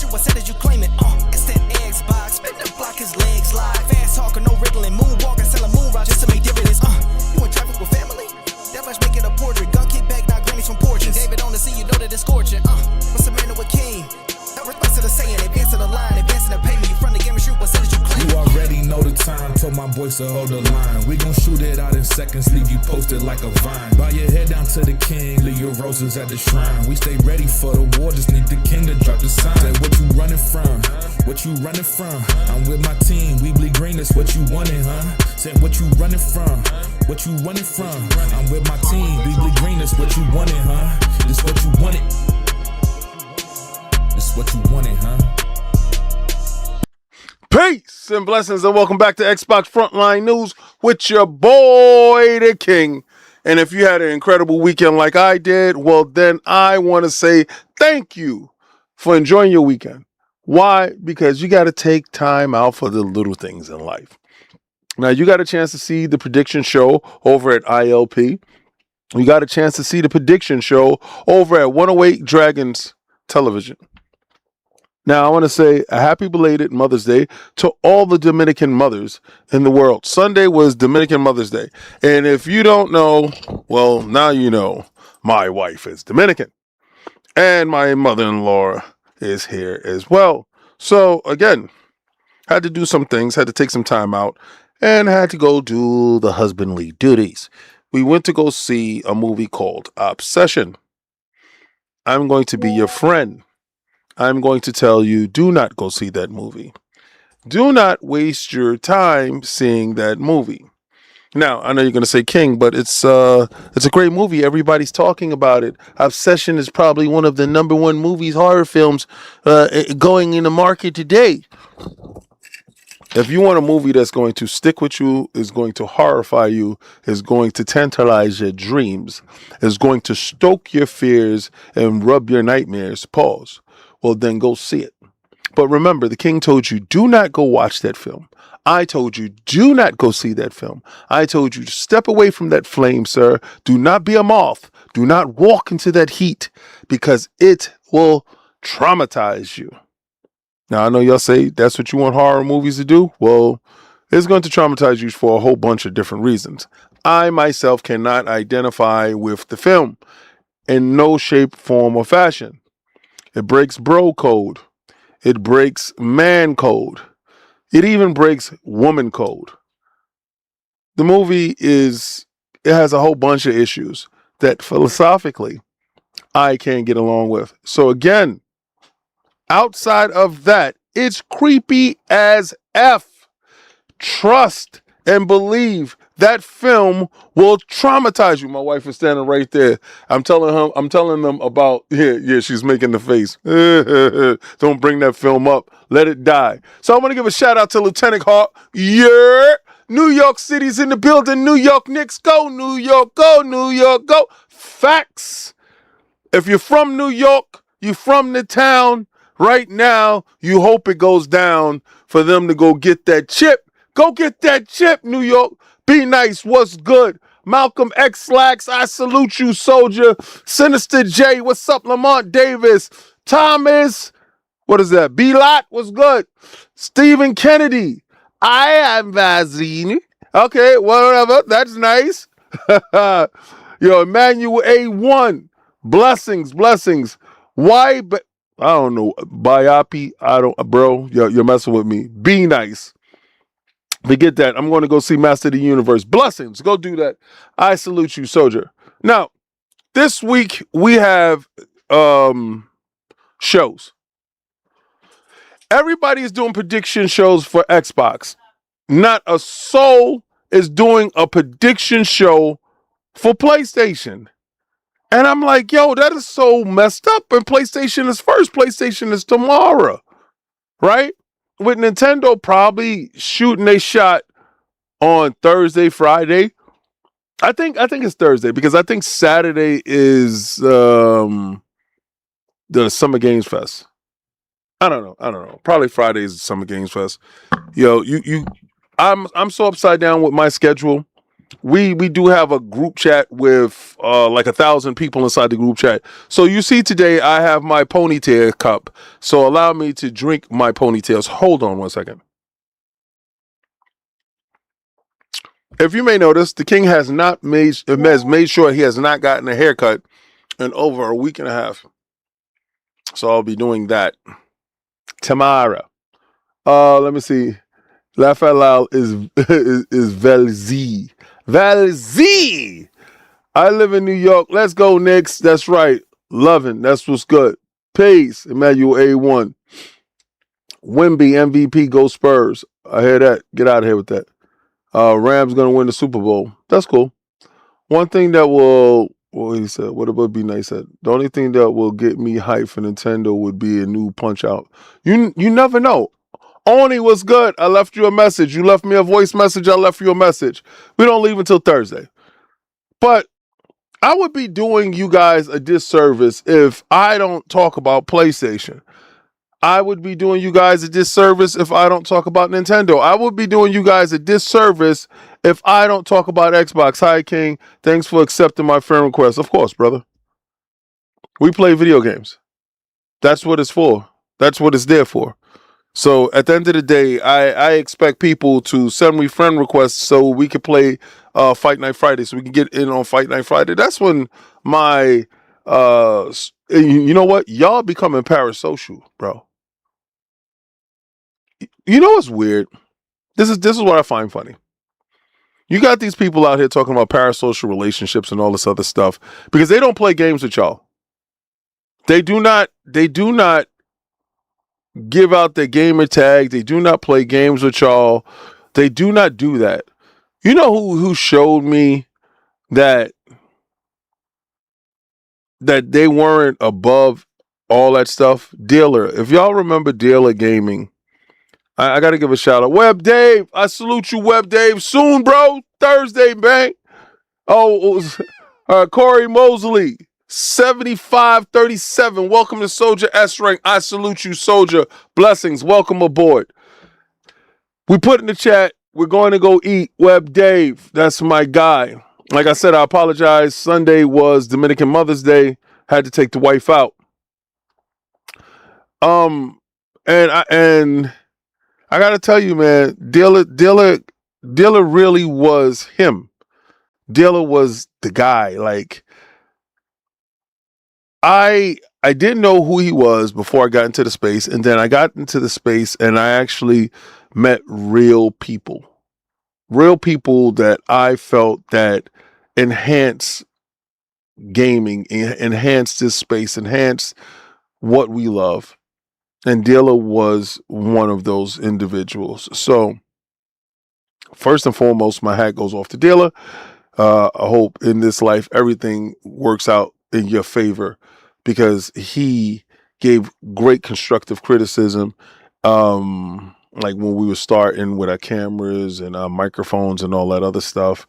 shoot, I said that you claim it. It's that Xbox, spin the block, his legs live. Fast talking, no wriggling, moonwalking, selling moon rock just to make dividends. You in traffic with family? That much make it a portrait. Gun kick back, not grannies from porches. David on the sea, you know that it's scorching. What's the matter with King? No response to the saying, advancing the line, advancing the payment. You from the game and shoot, what said that you claim? You already know the time, told my boys to hold the line. We gon' shoot it out in seconds, leave you posted like a vine. Bow your head down to the king, leave your roses at the shrine. We stay ready for the war, just need the king to drop the sign. Say what you running from, what you running from? I'm with my team, we bleed green, that's what you wanted, huh? Said what you running from, what you running from? I'm with my team, we bleed green, that's what you wanted, huh? This what you wanted. This what you wanted, huh? Peace and blessings and welcome back to Xbox Frontline News with your boy, the King. And if you had an incredible weekend like I did, well, then I want to say thank you for enjoying your weekend. Why? Because you got to take time out for the little things in life. Now, you got a chance to see the prediction show over at ILP. You got a chance to see the prediction show over at 108 Dragons Television. Now, I want to say a happy belated Mother's Day to all the Dominican mothers in the world. Sunday was Dominican Mother's Day. And if you don't know, well, now you know, my wife is Dominican. And my mother-in-law is here as well. So, again, had to do some things, had to take some time out, and had to go do the husbandly duties. We went to go see a movie called Obsession. I'm going to be your friend. I'm going to tell you, do not go see that movie. Do not waste your time seeing that movie. Now, I know you're going to say King, but it's a great movie. Everybody's talking about it. Obsession is probably one of the number one movies, horror films going in the market today. If you want a movie that's going to stick with you, is going to horrify you, is going to tantalize your dreams, is going to stoke your fears and rub your nightmares, pause. Well, then go see it. But remember, the King told you, do not go watch that film. I told you, do not go see that film. I told you to step away from that flame, sir. Do not be a moth. Do not walk into that heat because it will traumatize you. Now, I know y'all say that's what you want horror movies to do. Well, it's going to traumatize you for a whole bunch of different reasons. I myself cannot identify with the film in no shape, form, or fashion. It breaks bro code. It breaks man code. It even breaks woman code. The movie it has a whole bunch of issues that philosophically I can't get along with. So again, outside of that, it's creepy as F. Trust and believe that film will traumatize you. My wife is standing right there. I'm telling them about, yeah, she's making the face. Don't bring that film up. Let it die. So I want to give a shout out to Lieutenant Hawk. Yeah. New York City's in the building. New York Knicks, go. New York, go. New York, go. Facts. If you're from New York, you're from the town, right now, you hope it goes down for them to go get that chip. Go get that chip, New York. Be nice. What's good? Malcolm X Slacks, I salute you, soldier. Sinister J, what's up? Lamont Davis. Thomas, what is that? B-Lot, what's good? Stephen Kennedy, I am Vaseline. Okay, whatever. That's nice. Yo, Emmanuel A1, blessings. Why? But I don't know. Biopi, bro, you're messing with me. Be nice. Forget that. I'm going to go see Master of the Universe. Blessings. Go do that. I salute you, soldier. Now, this week we have shows. Everybody is doing prediction shows for Xbox. Not a soul is doing a prediction show for PlayStation. And I'm like, yo, that is so messed up. And PlayStation is first. PlayStation is tomorrow. Right? With Nintendo probably shooting a shot on Thursday, Friday. I think it's Thursday because I think Saturday is the Summer Games Fest. I don't know. Probably Friday is Summer Games Fest. Yo, I'm so upside down with my schedule. we do have a group chat with like 1,000 people inside the group chat. So you see today I have my ponytail cup. So allow me to drink my ponytails. Hold on one second. If you may notice, the king has made sure he has not gotten a haircut in over a week and a half. So I'll be doing that tomorrow. Let me see. Laugh out loud is Valzy. Valzy. I live in New York. Let's go, Knicks. That's right. Loving. That's what's good. Peace. Emmanuel A1. Wimby MVP. Go Spurs. I hear that. Get out of here with that. Rams gonna win the Super Bowl. That's cool. One thing that will, well, he said, what would be nice? Said the only thing that will get me hyped for Nintendo would be a new Punch Out. You never know. Oni was good. I left you a message. You left me a voice message. I left you a message. We don't leave until Thursday. But I would be doing you guys a disservice if I don't talk about PlayStation. I would be doing you guys a disservice if I don't talk about Nintendo. I would be doing you guys a disservice if I don't talk about Xbox. Hi, King. Thanks for accepting my friend request. Of course, brother. We play video games. That's what it's for. That's what it's there for. So at the end of the day, I expect people to send me friend requests so we can play Fight Night Friday, so we can get in on Fight Night Friday. That's when my you know what? Y'all becoming parasocial, bro. You know what's weird? This is what I find funny. You got these people out here talking about parasocial relationships and all this other stuff because they don't play games with y'all. They do not give out their gamer tag. They do not play games with y'all. They do not do that. You know who showed me that they weren't above all that stuff? Dealer. If y'all remember Dealer Gaming, I got to give a shout out. Web Dave, I salute you, Web Dave. Soon, bro. Thursday, bang. Oh, Corey Mosley. 7537. Welcome to Soldier S Rank. I salute you, Soldier. Blessings. Welcome aboard. We put in the chat, we're going to go eat. Web Dave. That's my guy. Like I said, I apologize. Sunday was Dominican Mother's Day. Had to take the wife out. And I gotta tell you, man, Dealer really was him. Dealer was the guy. Like, I didn't know who he was before I got into the space, and then I got into the space and I actually met real people that I felt that enhance gaming, enhance this space, enhance what we love. And Dealer was one of those individuals. So first and foremost, my hat goes off to Dealer. I hope in this life everything works out in your favor because he gave great constructive criticism. Like when we were starting with our cameras and our microphones and all that other stuff.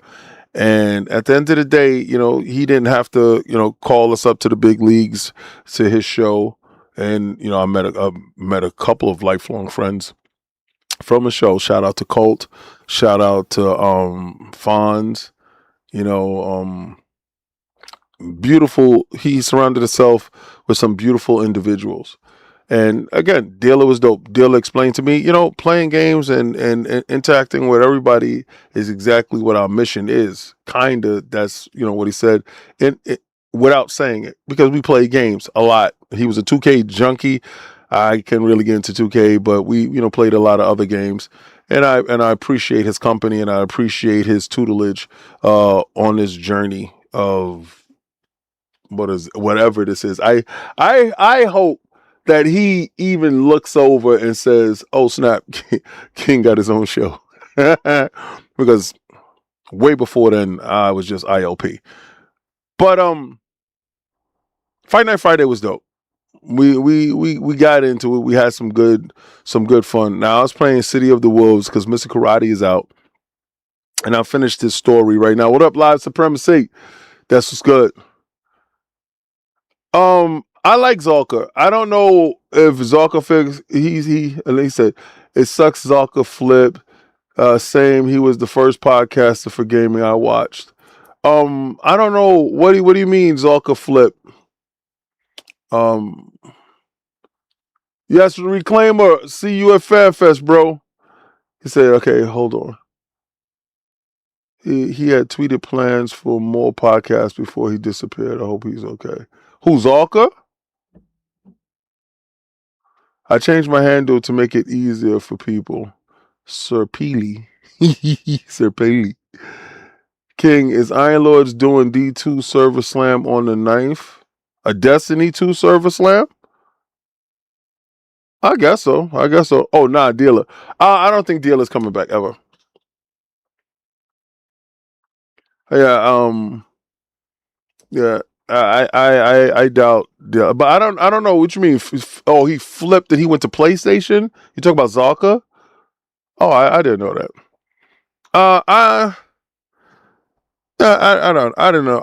And at the end of the day, you know, he didn't have to, you know, call us up to the big leagues to his show. And, you know, I met a couple of lifelong friends from the show. Shout out to Colt. Shout out to Fonz. You know, beautiful. He surrounded himself with some beautiful individuals. And again, Dealer was dope. Dealer explained to me, you know, playing games and interacting with everybody is exactly what our mission is. Kinda, that's, you know, what he said. And without saying it, because we play games a lot. He was a 2K junkie. I can really get into 2K, but we, you know, played a lot of other games. And I appreciate his company and I appreciate his tutelage on this journey of whatever this is. I hope that he even looks over and says, "Oh snap, King got his own show," because way before then I was just ILP. But Fight Night Friday was dope. We got into it. We had some good fun. Now I was playing City of the Wolves because Mr. Karate is out, and I finished this story right now. What up, Live Supremacy? That's what's good. I like Zalka. I don't know if Zalka fix he said it sucks Zalka flip Same. He was the first podcaster for gaming I watched. I don't know what do you mean, Zalka Flip? Um, yes, Reclaimer. See you at FanFest, bro. He said, okay, hold on. He had tweeted plans for more podcasts before he disappeared. I hope he's okay. Who's Zalka? I changed my handle to make it easier for people. Sir Peely. Sir Peely. King, is Iron Lords doing D2 Server Slam on the 9th? A Destiny 2 Server Slam? I guess so. Oh, nah, Dealer. I don't think Dealer's coming back ever. Yeah, yeah. I doubt. Yeah, but I don't know what you mean. Oh, he flipped and he went to PlayStation. You talk about Zalka? Oh, I didn't know that. I don't know.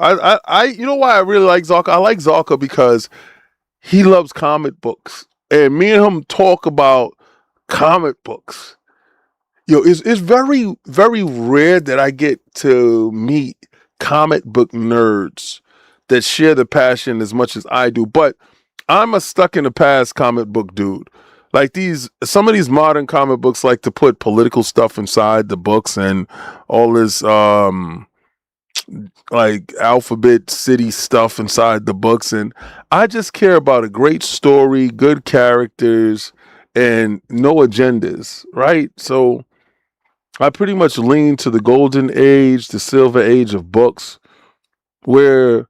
You know why I really like Zalka? I like Zalka because he loves comic books, and me and him talk about comic books. It's very, very rare that I get to meet comic book nerds that share the passion as much as I do. But I'm a stuck in the past comic book dude. Like some of these modern comic books like to put political stuff inside the books and all this like alphabet city stuff inside the books, and I just care about a great story, good characters, and no agendas, right? So I pretty much lean to the golden age, the silver age of books, where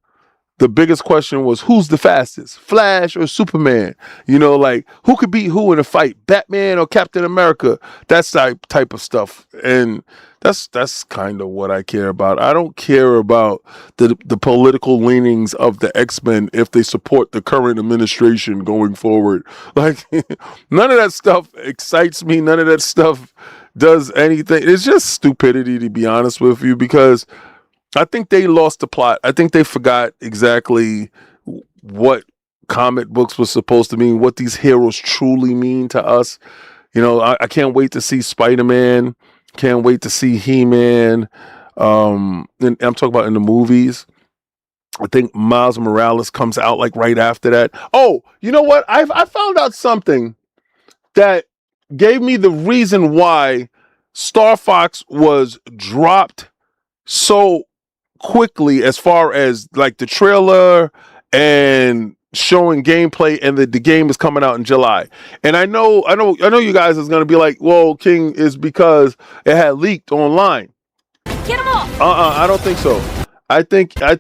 the biggest question was who's the fastest, Flash or Superman? Like who could beat who in a fight, Batman or Captain America? That's type of stuff, and that's kind of what I care about. I don't care about the political leanings of the X-Men if they support the current administration going forward. Like none of that stuff excites me. None of that stuff does anything. It's just stupidity, to be honest with you, because I think they lost the plot. I think they forgot exactly what comic books was supposed to mean, what these heroes truly mean to us. I can't wait to see Spider-Man. Can't wait to see He-Man. And I'm talking about in the movies. I think Miles Morales comes out like right after that. Oh, you know what? I found out something that gave me the reason why Star Fox was dropped so quickly, as far as like the trailer and showing gameplay, and the game is coming out in July. And I know you guys is gonna be like, well, King, is because it had leaked online. Get him off! I don't think so. I think I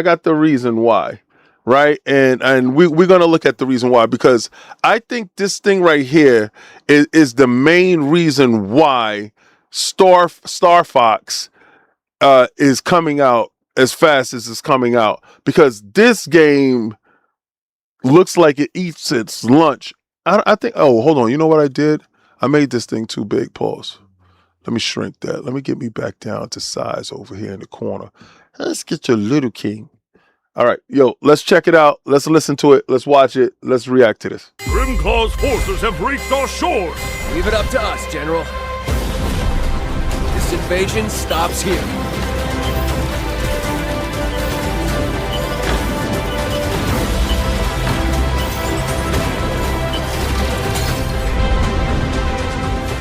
got the reason why. Right? And we're gonna look at the reason why, because I think this thing right here is the main reason why Star Fox is coming out as fast as it's coming out, because this game looks like it eats its lunch. I think. Oh, hold on. You know what I did? I made this thing too big. Pause. Let me shrink that. Let me get me back down to size over here in the corner. Let's get your little king. All right, yo, let's check it out. Let's listen to it. Let's watch it. Let's react to this. Grimclaw's forces have reached our shores. Leave it up to us, General. This invasion stops here.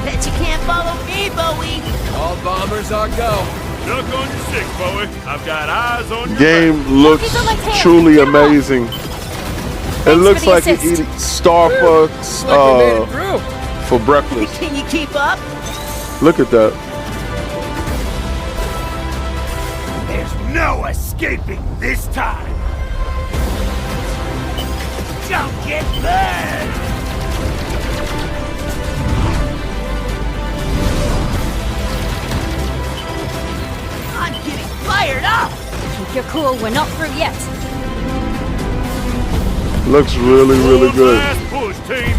Bet you can't follow me, Bowie! All bombers are go. Duck on your six, Bowie. I've got eyes on your Game back. looks Focus on my tail. truly Get 'em off. amazing. It for looks the like you're assist. eating Starbucks Like we made it through. for breakfast. Can you keep up? Look at that. There's no escaping this time. Don't get burned. I'm getting fired up! Keep your cool, we're not through yet. Looks really, really One good. last push, team.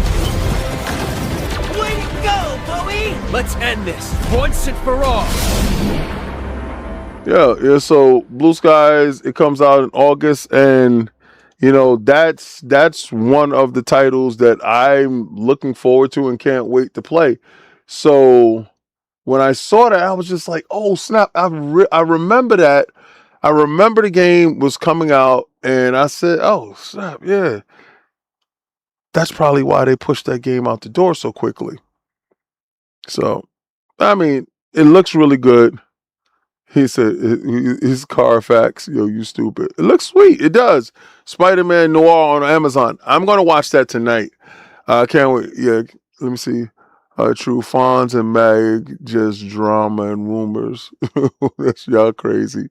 Way to go, Bowie! Let's end this once and for all. Yeah. So Blue Skies, it comes out in August, and that's one of the titles that I'm looking forward to and can't wait to play. So when I saw that, I was just like, oh snap! I remember that. I remember the game was coming out, and I said, oh snap, yeah. That's probably why they pushed that game out the door so quickly. So, I mean, it looks really good. He said his Carfax, yo, you stupid. It looks sweet. It does. Spider-Man Noir on Amazon. I'm gonna watch that tonight. I can't wait. Yeah, let me see. True Fonz and Mag, just drama and rumors. That's y'all crazy.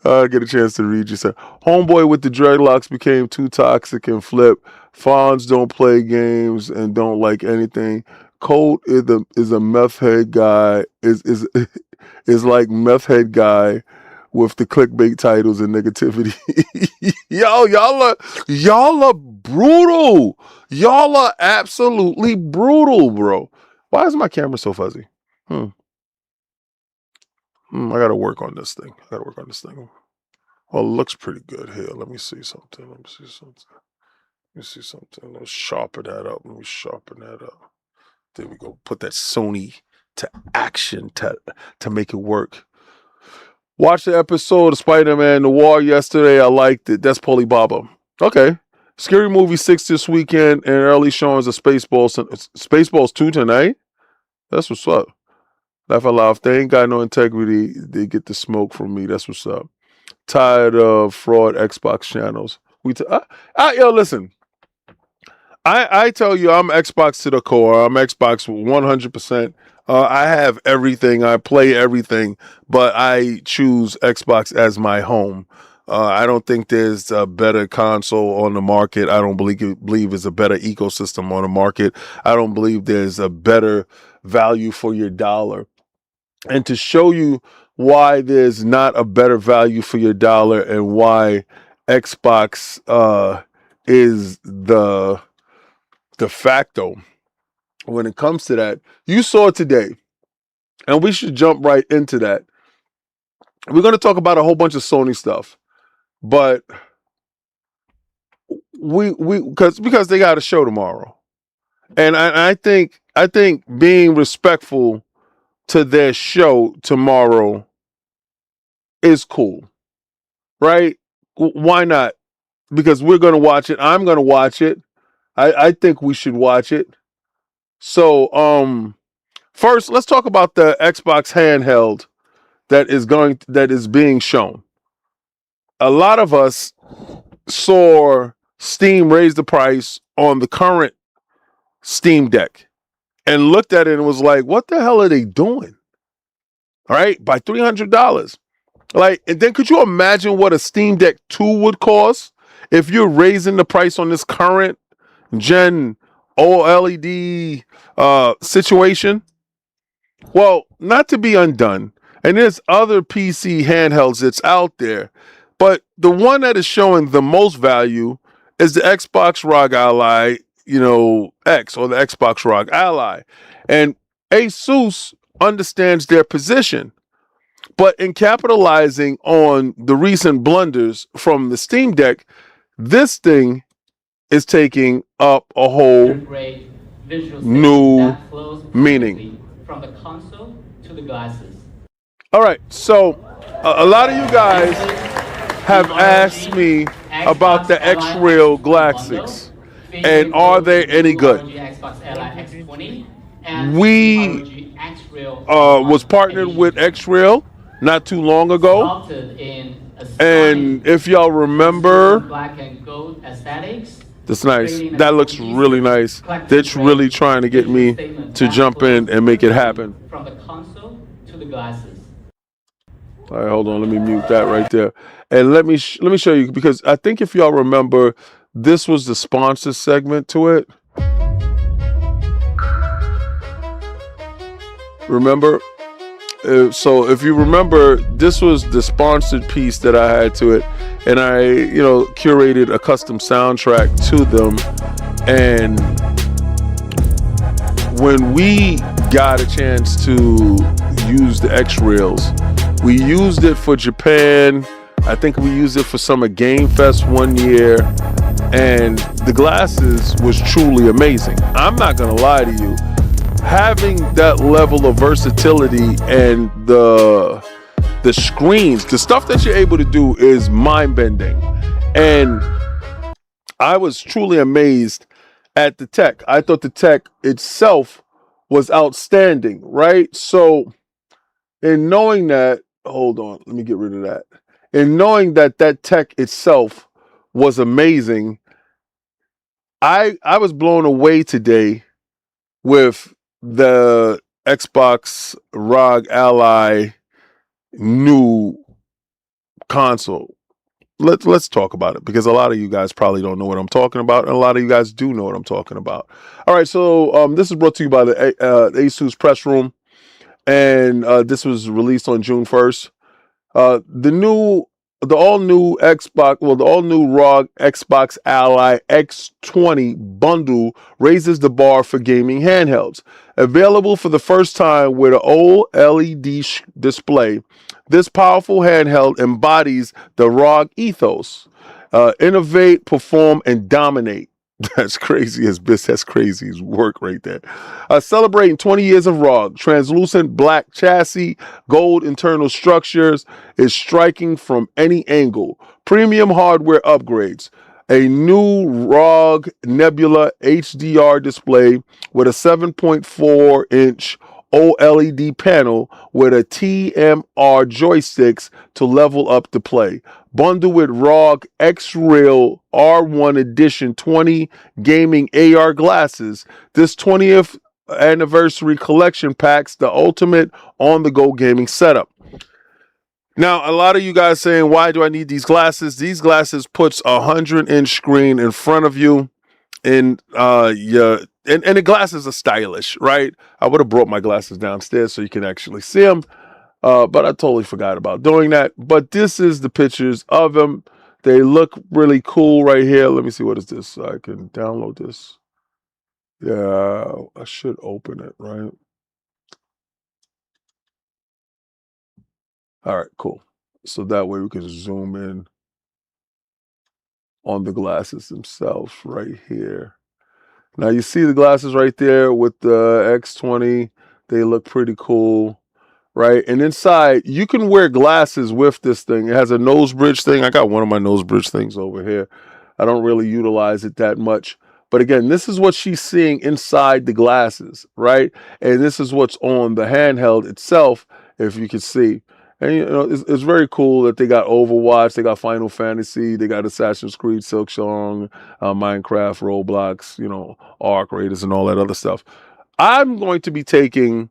Get a chance to read yourself. Homeboy with the dreadlocks became too toxic and flipped. Fonz don't play games and don't like anything. Colt is a meth head guy. Is like meth head guy with the clickbait titles and negativity. Yo, y'all are brutal. Y'all are absolutely brutal, bro. Why is my camera so fuzzy? I gotta work on this thing. Well, it looks pretty good here. Let me see something. Let's sharpen that up. There we go. Put that Sony to action to make it work. Watched the episode of Spider-Man Noir yesterday. I liked it. That's Polybaba. Okay. Scary Movie 6 this weekend and early showings of Spaceballs 2 tonight. That's what's up. Laugh out loud. If they ain't got no integrity, they get the smoke from me. That's what's up. Tired of fraud Xbox channels. Yo, listen. I tell you, I'm Xbox to the core. I'm Xbox 100%. I have everything. I play everything, but I choose Xbox as my home. I don't think there's a better console on the market. I don't believe there's a better ecosystem on the market. I don't believe there's a better value for your dollar. And to show you why there's not a better value for your dollar and why Xbox is the de facto when it comes to that, you saw today, and we should jump right into that. We're going to talk about a whole bunch of Sony stuff, but because they got a show tomorrow, and I think being respectful to their show tomorrow is cool, right? Why not? Because we're going to watch it. I'm going to watch it. I think we should watch it. So, first, let's talk about the Xbox handheld that is being shown. A lot of us saw Steam raise the price on the current Steam Deck and looked at it and was like, what the hell are they doing? All right, by $300. Like, and then could you imagine what a Steam Deck 2 would cost if you're raising the price on this current gen OLED situation? Well, not to be undone, and there's other PC handhelds that's out there, but the one that is showing the most value is the Xbox ROG Ally, X, or the Xbox ROG Ally. And Asus understands their position, but in capitalizing on the recent blunders from the Steam Deck, this thing is taking up a whole new meaning. From the console to the glasses. All right, so a lot of you guys have asked me about the X-Rail glasses, and are they any good? We was partnered with X-Rail not too long ago, and if y'all remember, that's nice. That looks really nice. They're really trying to get me to jump in and make it happen. From the console to the glasses. All right, hold on. Let me mute that right there. And let me show you, because I think if y'all remember, this was the sponsor segment to it. Remember? So if you remember, this was the sponsored piece that I had to it, and I, curated a custom soundtrack to them. And when we got a chance to use the X-Rails, we used it for Japan. I think we used it for Summer Game Fest one year, and the glasses was truly amazing. I'm not gonna lie to you. having that level of versatility and the screens, the stuff that you're able to do is mind-bending. And I was truly amazed at the tech. I thought the tech itself was outstanding, right? So in knowing that, hold on, let me get rid of that. In knowing that that tech itself was amazing, I was blown away today with the Xbox ROG Ally new console. Let's talk about it, because a lot of you guys probably don't know what I'm talking about, and a lot of you guys do know what I'm talking about. All right, so this is brought to you by the Asus Press Room, and this was released on June 1st. The all new ROG Xbox Ally X20 bundle raises the bar for gaming handhelds. Available for the first time with an OLED display, this powerful handheld embodies the ROG ethos: innovate, perform, and dominate. That's crazy that's crazy as work right there. Celebrating 20 years of ROG, translucent black chassis, gold internal structures is striking from any angle. Premium hardware upgrades, a new ROG Nebula HDR display with a 7.4-inch OLED panel with a TMR joysticks to level up the play. Bundled with ROG X-Real R1 Edition 20 gaming AR glasses, this 20th anniversary collection packs the ultimate on-the-go gaming setup. Now, a lot of you guys saying, why do I need these glasses? These glasses puts a 100-inch screen in front of you, and and the glasses are stylish, right? I would have brought my glasses downstairs so you can actually see them, but I totally forgot about doing that. But this is the pictures of them. They look really cool right here. Let me see, what is this? I can download this. Yeah, I should open it, right? All right, cool. So that way we can zoom in on the glasses themselves right here. Now you see the glasses right there with the X20. They look pretty cool, right? And inside, you can wear glasses with this thing. It has a nose bridge thing. I got one of my nose bridge things over here. I don't really utilize it that much. But again, this is what she's seeing inside the glasses, right? And this is what's on the handheld itself, if you can see. And you know, it's very cool that they got Overwatch, they got Final Fantasy, they got Assassin's Creed, Silksong, Minecraft, Roblox, you know, Ark Raiders, and all that other stuff. I'm going to be taking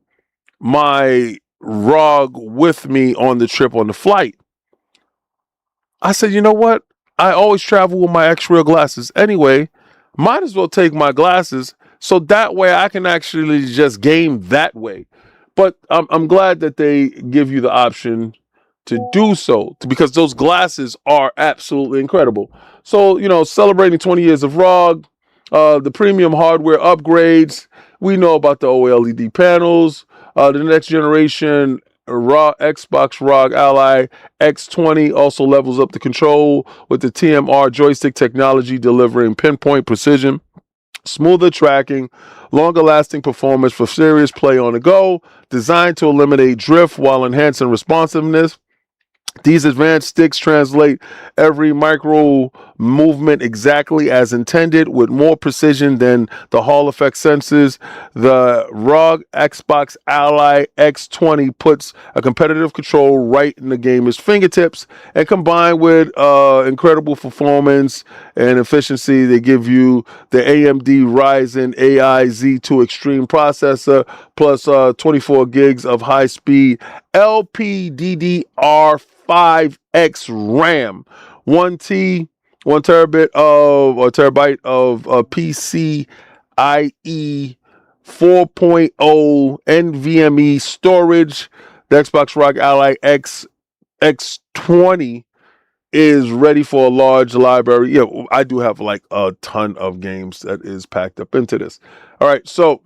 my ROG with me on the trip, on the flight. I said, you know what? I always travel with my X-Real glasses anyway. Might as well take my glasses, so that way I can actually just game that way. But I'm glad that they give you the option to do so, because those glasses are absolutely incredible. So, you know, celebrating 20 years of ROG, the premium hardware upgrades. We know about the OLED panels. The next generation Xbox ROG Ally X20 also levels up the control with the TMR joystick technology, delivering pinpoint precision, smoother tracking, longer lasting performance for serious play on the go, designed to eliminate drift while enhancing responsiveness. These advanced sticks translate every micro movement exactly as intended, with more precision than the Hall effect sensors. The ROG Xbox Ally X20 puts a competitive control right in the gamer's fingertips, and combined with incredible performance and efficiency, they give you the AMD Ryzen AI Z2 Extreme processor, plus 24 gigs of high-speed LPDDR5X RAM, 1 terabyte of PCIe 4.0 NVMe storage. The Xbox ROG Ally X20 is ready for a large library. Yeah, I do have like a ton of games that is packed up into this. All right, so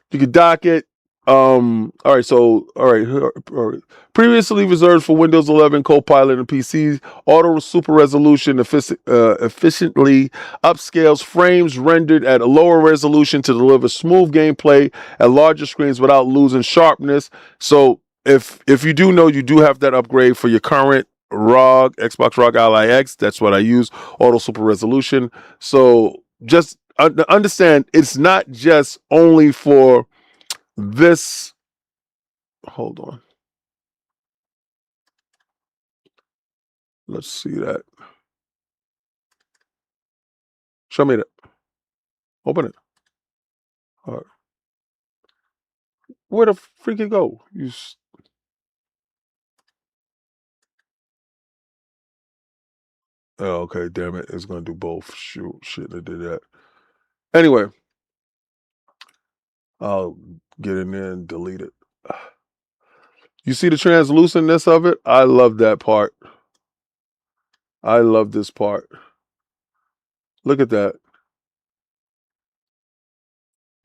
you can dock it. All right. So, all right. All right. Previously reserved for Windows 11, Copilot, and PCs, Auto Super Resolution efficiently upscales frames rendered at a lower resolution to deliver smooth gameplay at larger screens without losing sharpness. So, if you do know, you do have that upgrade for your current ROG, Xbox ROG Ally X. That's what I use, Auto Super Resolution. So, just understand, it's not just only for this. Hold on. Let's see that. Show me that. Open it. All right. Where the freak it go? Oh, okay, damn it. It's gonna do both. Shoot, shit, it did that. Anyway, I'll get in there and delete it. You see the translucentness of it? I love that part. I love this part. Look at that.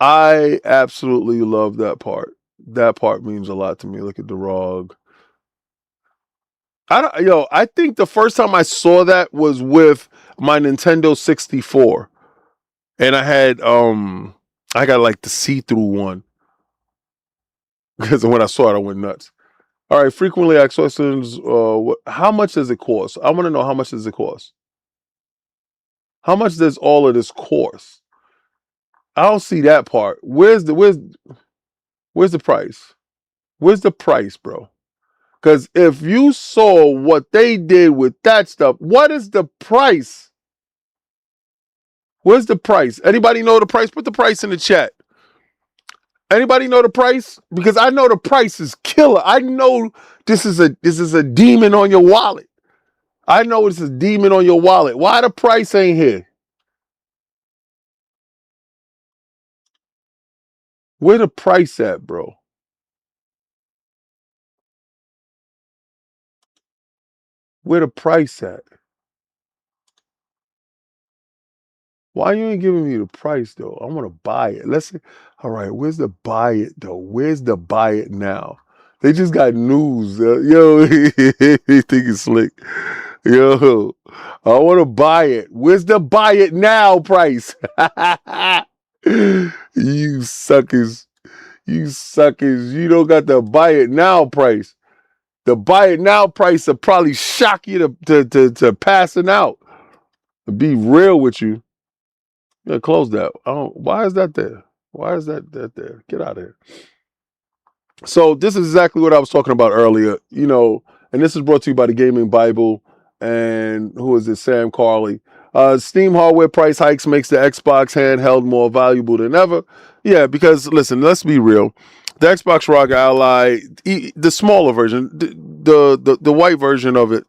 I absolutely love that part. That part means a lot to me. Look at the ROG. I think the first time I saw that was with my Nintendo 64. And I got like the see-through one. Because when I saw it, I went nuts. All right, frequently asked questions. How much does it cost? I want to know, how much does it cost? How much does all of this cost? I don't see that part. Where's the price? Where's the price, bro? Because if you saw what they did with that stuff, what is the price? Where's the price? Anybody know the price? Put the price in the chat. Anybody know the price? Because I know the price is killer. I know this is a demon on your wallet. I know this is a demon on your wallet. Why the price ain't here? Where the price at, bro? Where the price at? Why you ain't giving me the price though? I want to buy it. Let's see. All right, where's the buy it though? Where's the buy it now? They just got news. Yo, he think it's slick. Yo, I want to buy it. Where's the buy it now price? You suckers. You suckers. You don't got the buy it now price. The buy it now price will probably shock you to passing out. To be real with you. Yeah, close that. Why is that there? Why is that there? Get out of here. So this is exactly what I was talking about earlier, and this is brought to you by the Gaming Bible and who is it? Sam Carley. Steam hardware price hikes makes the Xbox handheld more valuable than ever. Yeah, because listen, let's be real. The Xbox ROG Ally, the smaller version, the white version of it,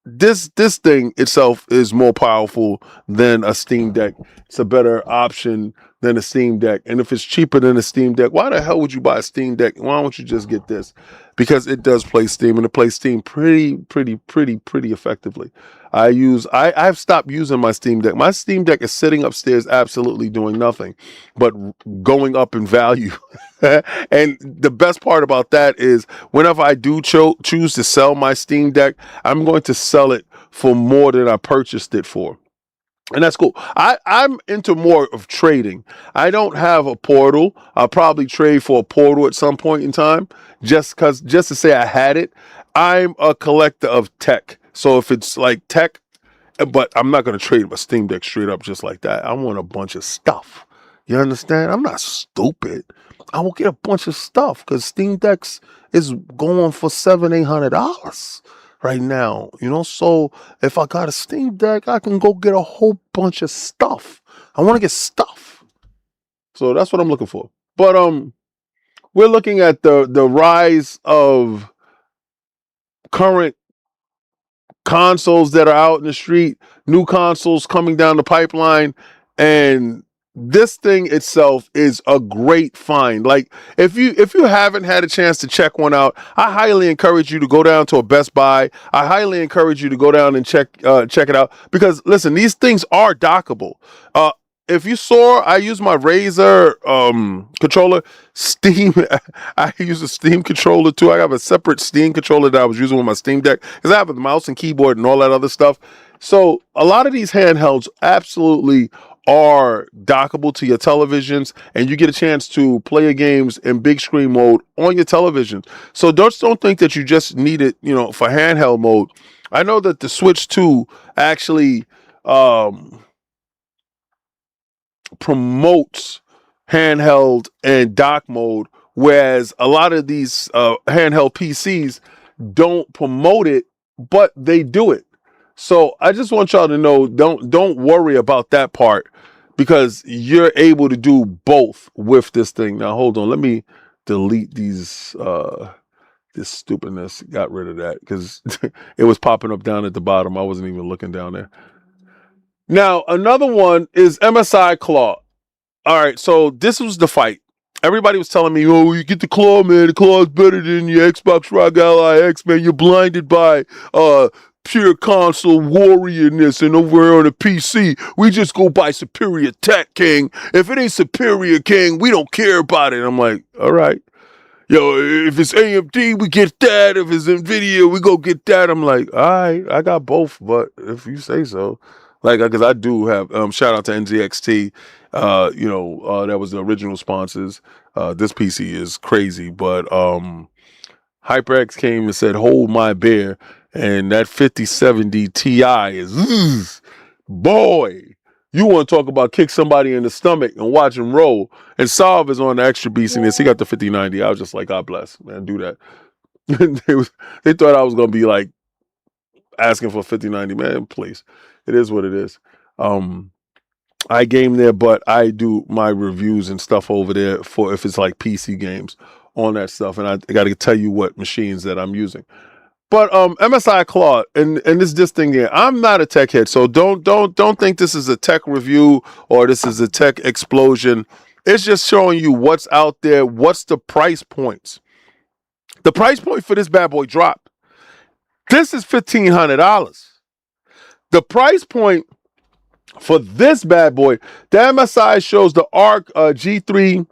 this thing itself is more powerful than a Steam Deck. It's a better option than a Steam Deck. And if it's cheaper than a Steam Deck, why the hell would you buy a Steam Deck? Why don't you just get this? Because it does play Steam, and it plays Steam pretty effectively. I've stopped using my Steam Deck. My Steam Deck is sitting upstairs absolutely doing nothing but going up in value. And the best part about that is whenever I do choose to sell my Steam Deck, I'm going to sell it for more than I purchased it for. And that's cool. I'm into more of trading. I don't have a Portal. I'll probably trade for a Portal at some point in time, just to say I had it. I'm a collector of tech. So if it's like tech, but I'm not going to trade my Steam Deck straight up just like that. I want a bunch of stuff. You understand? I'm not stupid. I will get a bunch of stuff because Steam Decks is going for $700-800 right now. So if I got a Steam Deck, I can go get a whole bunch of stuff. I want to get stuff. So that's what I'm looking for. But we're looking at the rise of current consoles that are out in the street, new consoles coming down the pipeline, and this thing itself is a great find. Like if you haven't had a chance to check one out, I highly encourage you to go down to a Best Buy. I highly encourage you to go down and check it out because listen, these things are dockable. if you saw, I use my Razer controller. Steam, I use a Steam controller too. I have a separate Steam controller that I was using with my Steam Deck because I have a mouse and keyboard and all that other stuff. So a lot of these handhelds absolutely are dockable to your televisions, and you get a chance to play your games in big screen mode on your television. So don't think that you just need it, for handheld mode. I know that the Switch 2 actually promotes handheld and dock mode, whereas a lot of these handheld PCs don't promote it, but they do it. So I just want y'all to know, don't worry about that part, because you're able to do both with this thing. Now hold on, let me delete these this stupidness. Got rid of that because it was popping up down at the bottom. I wasn't even looking down there. Now another one is MSI Claw. All right, so this was the fight. Everybody was telling me, oh, you get the Claw, man. The Claw is better than your Xbox Rock Ally X, man. You're blinded by pure console warriorness, and over on the PC, we just go by superior tech, King. If it ain't superior, King, we don't care about it. I'm like, all right. Yo, if it's AMD, we get that. If it's NVIDIA, we go get that. I'm like, all right, I got both, but if you say so. Like, because I do have, shout out to NZXT, that was the original sponsors. This PC is crazy, but HyperX came and said, hold my beer. And that 5070 Ti is, boy, you want to talk about kick somebody in the stomach and watch him roll. And Salve is on the extra beastiness. He got the 5090. I was just like, God bless, man, do that. They thought I was going to be like asking for 5090, man, please. It is what it is. I game there, but I do my reviews and stuff over there for if it's like PC games on that stuff. And I got to tell you what machines that I'm using. But MSI Claw and this thing here, I'm not a tech head, so don't think this is a tech review or this is a tech explosion. It's just showing you what's out there, what's the price points. The price point for this bad boy dropped. This is $1,500. The price point for this bad boy, the MSI shows the ARC G3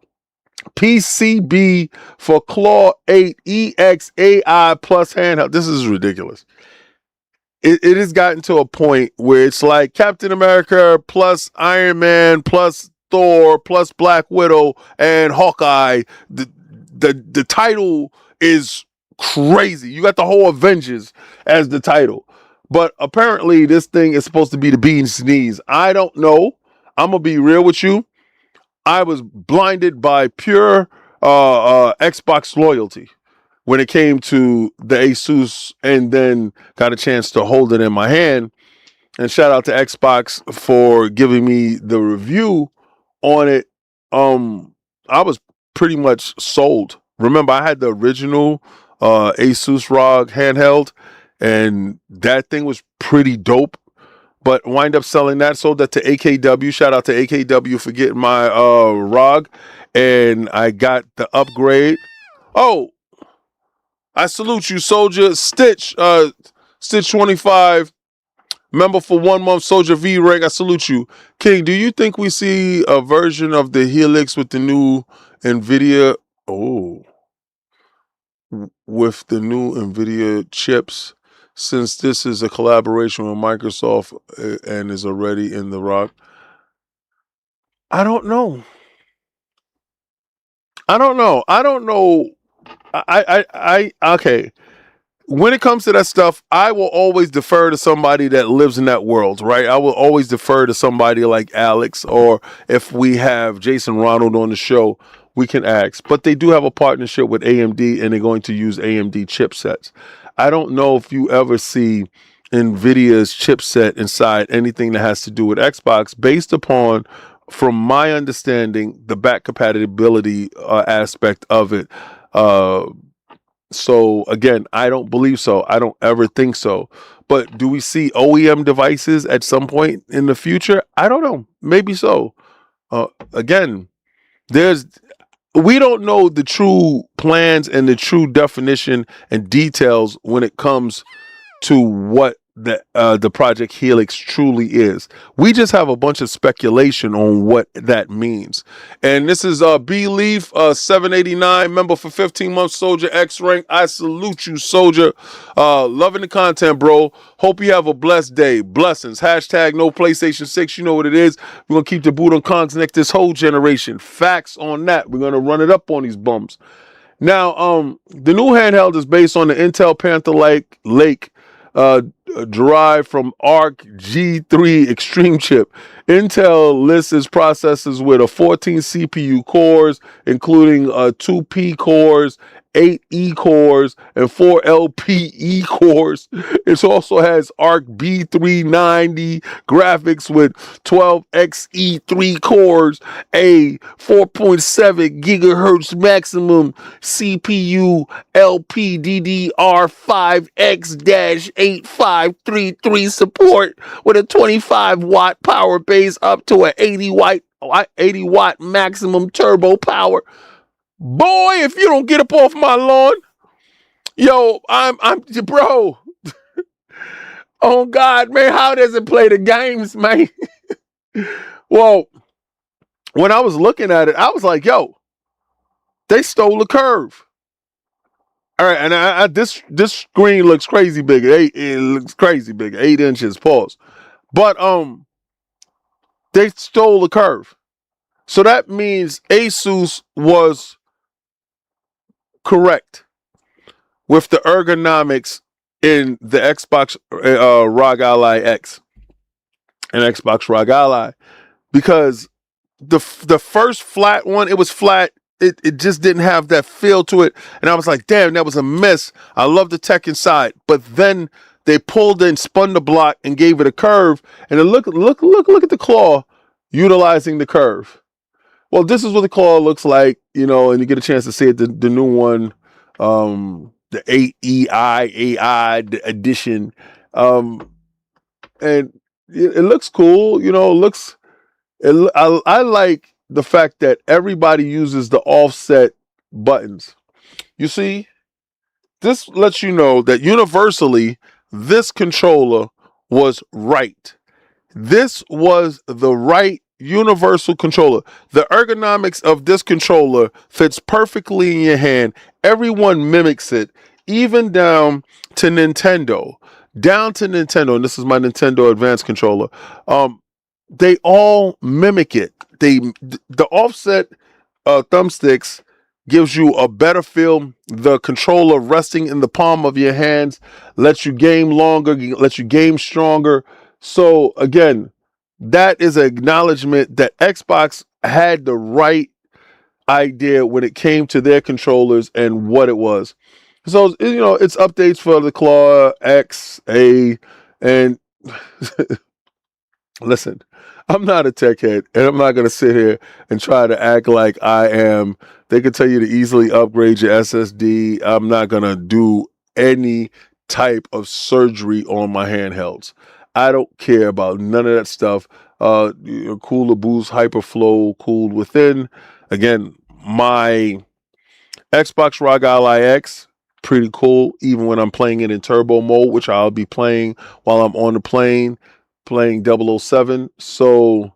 PCB for Claw 8 EXAI plus handheld. This is ridiculous. It has gotten to a point where it's like Captain America plus Iron Man plus Thor plus Black Widow and Hawkeye. The title is crazy. You got the whole Avengers as the title. But apparently this thing is supposed to be the bee's knees. I don't know. I'm going to be real with you. I was blinded by pure Xbox loyalty when it came to the Asus, and then got a chance to hold it in my hand. And shout out to Xbox for giving me the review on it. I was pretty much sold. Remember, I had the original Asus ROG handheld, and that thing was pretty dope. But wind up selling that, sold that to AKW. Shout out to AKW for getting my ROG. And I got the upgrade. Oh, I salute you, Soldier. Stitch 25. Member for 1 month, Soldier V-Rank. I salute you. King, do you think we see a version of the Helix with the new NVIDIA? Oh. With the new NVIDIA chips? Since this is a collaboration with Microsoft and is already in the ROG. I don't know. Okay. When it comes to that stuff, I will always defer to somebody that lives in that world, right? I will always defer to somebody like Alex, or if we have Jason Ronald on the show, we can ask. But they do have a partnership with AMD, and they're going to use AMD chipsets. I don't know if you ever see NVIDIA's chipset inside anything that has to do with Xbox, based upon, from my understanding, the back compatibility aspect of it. So again, I don't believe so. I don't ever think so. But do we see OEM devices at some point in the future? I don't know. Maybe so. Again, we don't know the true plans and the true definition and details when it comes to what the Project Helix truly is. We just have a bunch of speculation on what that means. And this is B Leaf 789 member for 15 months, Soldier X rank. I salute you, Soldier. Loving the content, bro. Hope you have a blessed day. Blessings. Hashtag no PlayStation 6. You know what it is. We're gonna keep the boot on Kongs neck this whole generation. Facts on that. We're gonna run it up on these bums. Now, the new handheld is based on the Intel Panther Lake derived from Arc G3 Extreme chip. Intel lists its processors with a 14 CPU cores, including 2 P cores, 8 E cores, and 4 LPE cores. It also has Arc B390 graphics with 12 XE3 cores, a 4.7 gigahertz maximum CPU, LPDDR5X-8533 support with a 25 watt power base up to an 80 watt maximum turbo power. Boy, if you don't get up off my lawn, yo, I'm bro. Oh God, man, how does it play the games, man? Well, when I was looking at it, I was like, yo, they stole the curve. All right, and this screen looks crazy big. It looks crazy big, 8 inches. Pause. But they stole the curve, so that means Asus was correct with the ergonomics in the Xbox ROG Ally X and Xbox ROG Ally, because the first flat one, it was flat. It just didn't have that feel to it, and I was like, damn, that was a miss. I love the tech inside, but then they pulled in, spun the block, and gave it a curve. And then look at the claw utilizing the curve. Well, this is what the claw looks like, you know, and you get a chance to see it. The new one, the 8EI AI edition, and it looks cool. You know, I like the fact that everybody uses the offset buttons. You see, this lets you know that universally this controller was right. This was the right universal controller. The ergonomics of this controller fits perfectly in your hand. Everyone mimics it, even down to Nintendo. And this is my Nintendo Advanced controller. They all mimic it. The offset thumbsticks gives you a better feel. The controller resting in the palm of your hands lets you game longer, lets you game stronger. So again, that is an acknowledgement that Xbox had the right idea when it came to their controllers and what it was. So, you know, it's updates for the Claw X, A, and listen, I'm not a tech head, and I'm not going to sit here and try to act like I am. They can tell you to easily upgrade your SSD. I'm not going to do any type of surgery on my handhelds. I don't care about none of that stuff. Cooler boost, hyperflow, cooled within. Again, my Xbox ROG Ally X, pretty cool, even when I'm playing it in turbo mode, which I'll be playing while I'm on the plane, playing 007. So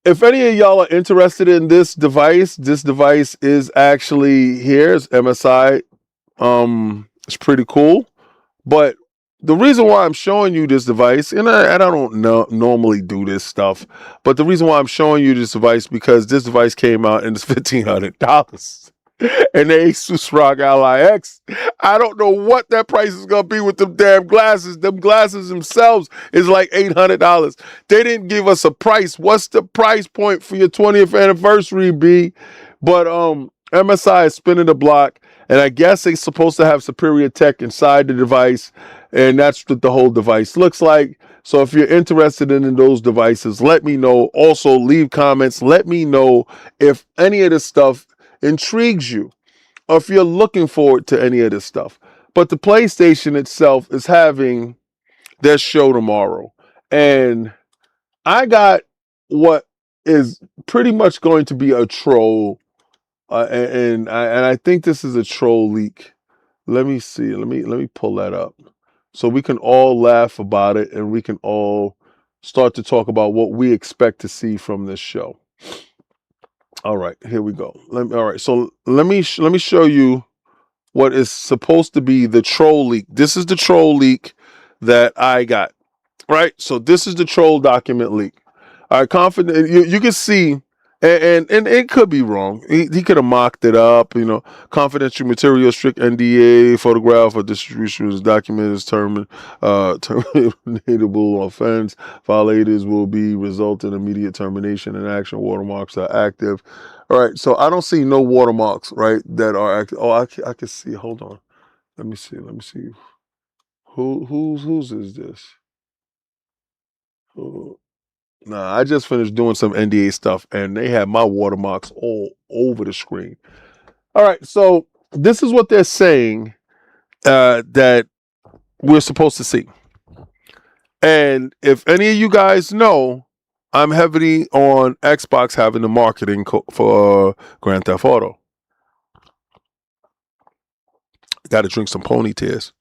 if any of y'all are interested in this device is actually here. It's MSI. It's pretty cool. But the reason why I'm showing you this device, and I don't normally do this stuff, but the reason why I'm showing you this device, because this device came out and it's $1,500. And the Asus ROG Ally X, I don't know what that price is going to be with them damn glasses. Them glasses themselves is like $800. They didn't give us a price. What's the price point for your 20th anniversary, B? But MSI is spinning the block, and I guess they're supposed to have superior tech inside the device, and that's what the whole device looks like. So if you're interested in those devices, let me know. Also, leave comments. Let me know if any of this stuff intrigues you, or if you're looking forward to any of this stuff. But the PlayStation itself is having their show tomorrow, and I got what is pretty much going to be a troll, and I think this is a troll leak. Let me see. Let me pull that up. so we can all laugh about it and we can all start to talk about what we expect to see from this show. All right, here we go. All right, so let me show you what is supposed to be the troll leak. This is the troll leak that I got. Right, so this is the troll document leak. All right, confident. You can see, and it could be wrong. He could have mocked it up. Confidential material, strict NDA, photograph or distribution of this document is terminable offense. Violators will be result in immediate termination and action. Watermarks are active. All right, so I don't see no watermarks, right, that are active. Oh, I can see. Hold on. Let me see. Whose is this? Nah, I just finished doing some NDA stuff and they have my watermarks all over the screen. All right, so this is what they're saying that we're supposed to see. And if any of you guys know, I'm heavily on Xbox having the marketing for Grand Theft Auto. Got to drink some pony tears.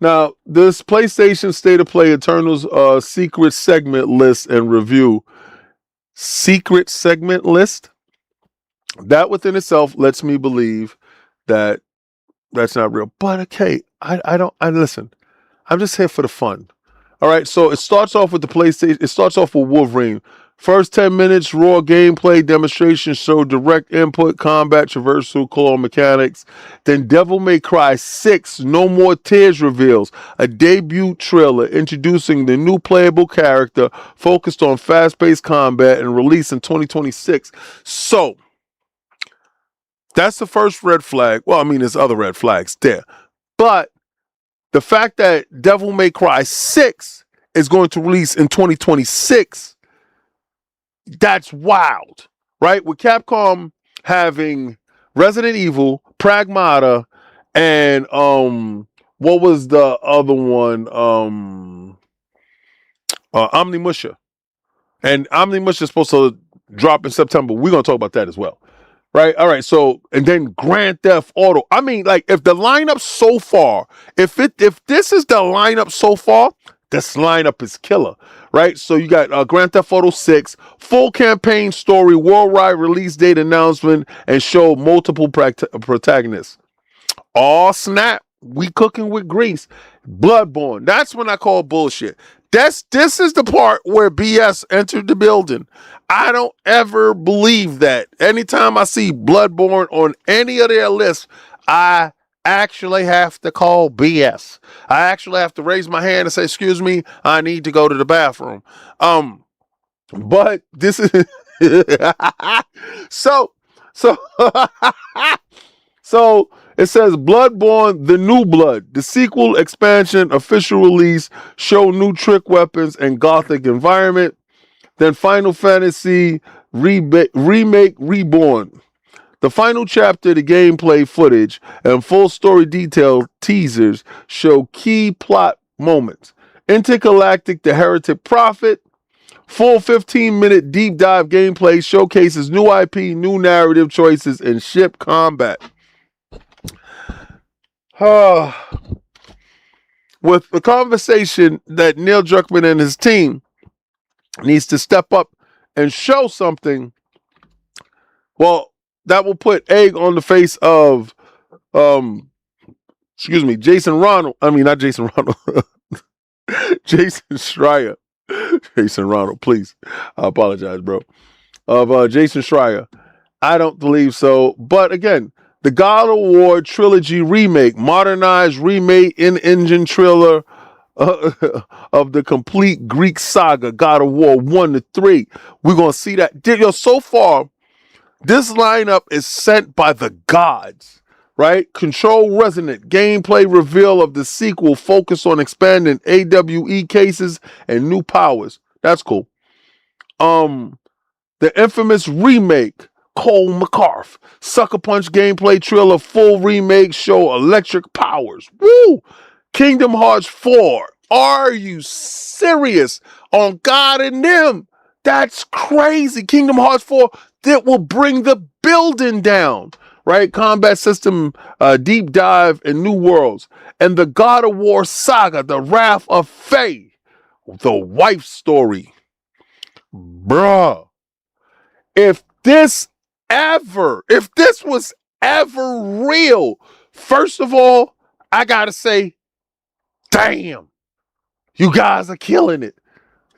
Now, this PlayStation State of Play Eternals secret segment list and review. Secret segment list? That within itself lets me believe that that's not real. But okay, I listen. I'm just here for the fun. All right, so it starts off with the PlayStation. It starts off with Wolverine. First 10 minutes, raw gameplay demonstration show direct input, combat, traversal, claw mechanics. Then Devil May Cry 6, No More Tears reveals a debut trailer introducing the new playable character focused on fast-paced combat and release in 2026. So, that's the first red flag. Well, I mean, there's other red flags there. But the fact that Devil May Cry 6 is going to release in 2026, that's wild, right? With Capcom having Resident Evil, Pragmata, and what was the other one? Omnimusha. And Omnimusha is supposed to drop in September. We're gonna talk about that as well. Right? All right. So, and then Grand Theft Auto. I mean, like, if the lineup so far, if this is the lineup so far, this lineup is killer, right? So you got Grand Theft Auto 6, full campaign story, worldwide release date announcement, and show multiple protagonists. Oh snap! We cooking with grease. Bloodborne. That's when I call bullshit. This is the part where BS entered the building. I don't ever believe that. Anytime I see Bloodborne on any of their lists, I actually have to call BS. I actually have to raise my hand and say, excuse me, I need to go to the bathroom. But this is so so it says Bloodborne, The New Blood, the sequel, expansion, official release, show new trick weapons and gothic environment. Then Final Fantasy Remake Reborn. The final chapter, the gameplay footage, and full story detail teasers show key plot moments. Intergalactic, the Heretic Prophet. Full 15-minute deep dive gameplay showcases new IP, new narrative choices, and ship combat. With the conversation that Neil Druckmann and his team needs to step up and show something, well, that will put egg on the face of, Jason Ronald. I mean, not Jason Ronald. Jason Schreier. Jason Ronald, please. I apologize, bro. Of Jason Schreier. I don't believe so. But again, the God of War trilogy remake, modernized remake in-engine trailer of the complete Greek saga, God of War 1 to 3. We're going to see that. So far, this lineup is sent by the gods, right? Control Resonant, gameplay reveal of the sequel, focus on expanding AWE cases and new powers. That's cool. The infamous remake, Cole McCarth, Sucker Punch gameplay trailer, full remake, show electric powers. Woo! Kingdom Hearts 4. Are you serious? On God and them. That's crazy. Kingdom Hearts 4, that will bring the building down, right? Combat system, deep dive, and new worlds. And the God of War saga, the Wrath of Faye, the wife story. Bruh. If this was ever real, first of all, I gotta say, damn, you guys are killing it.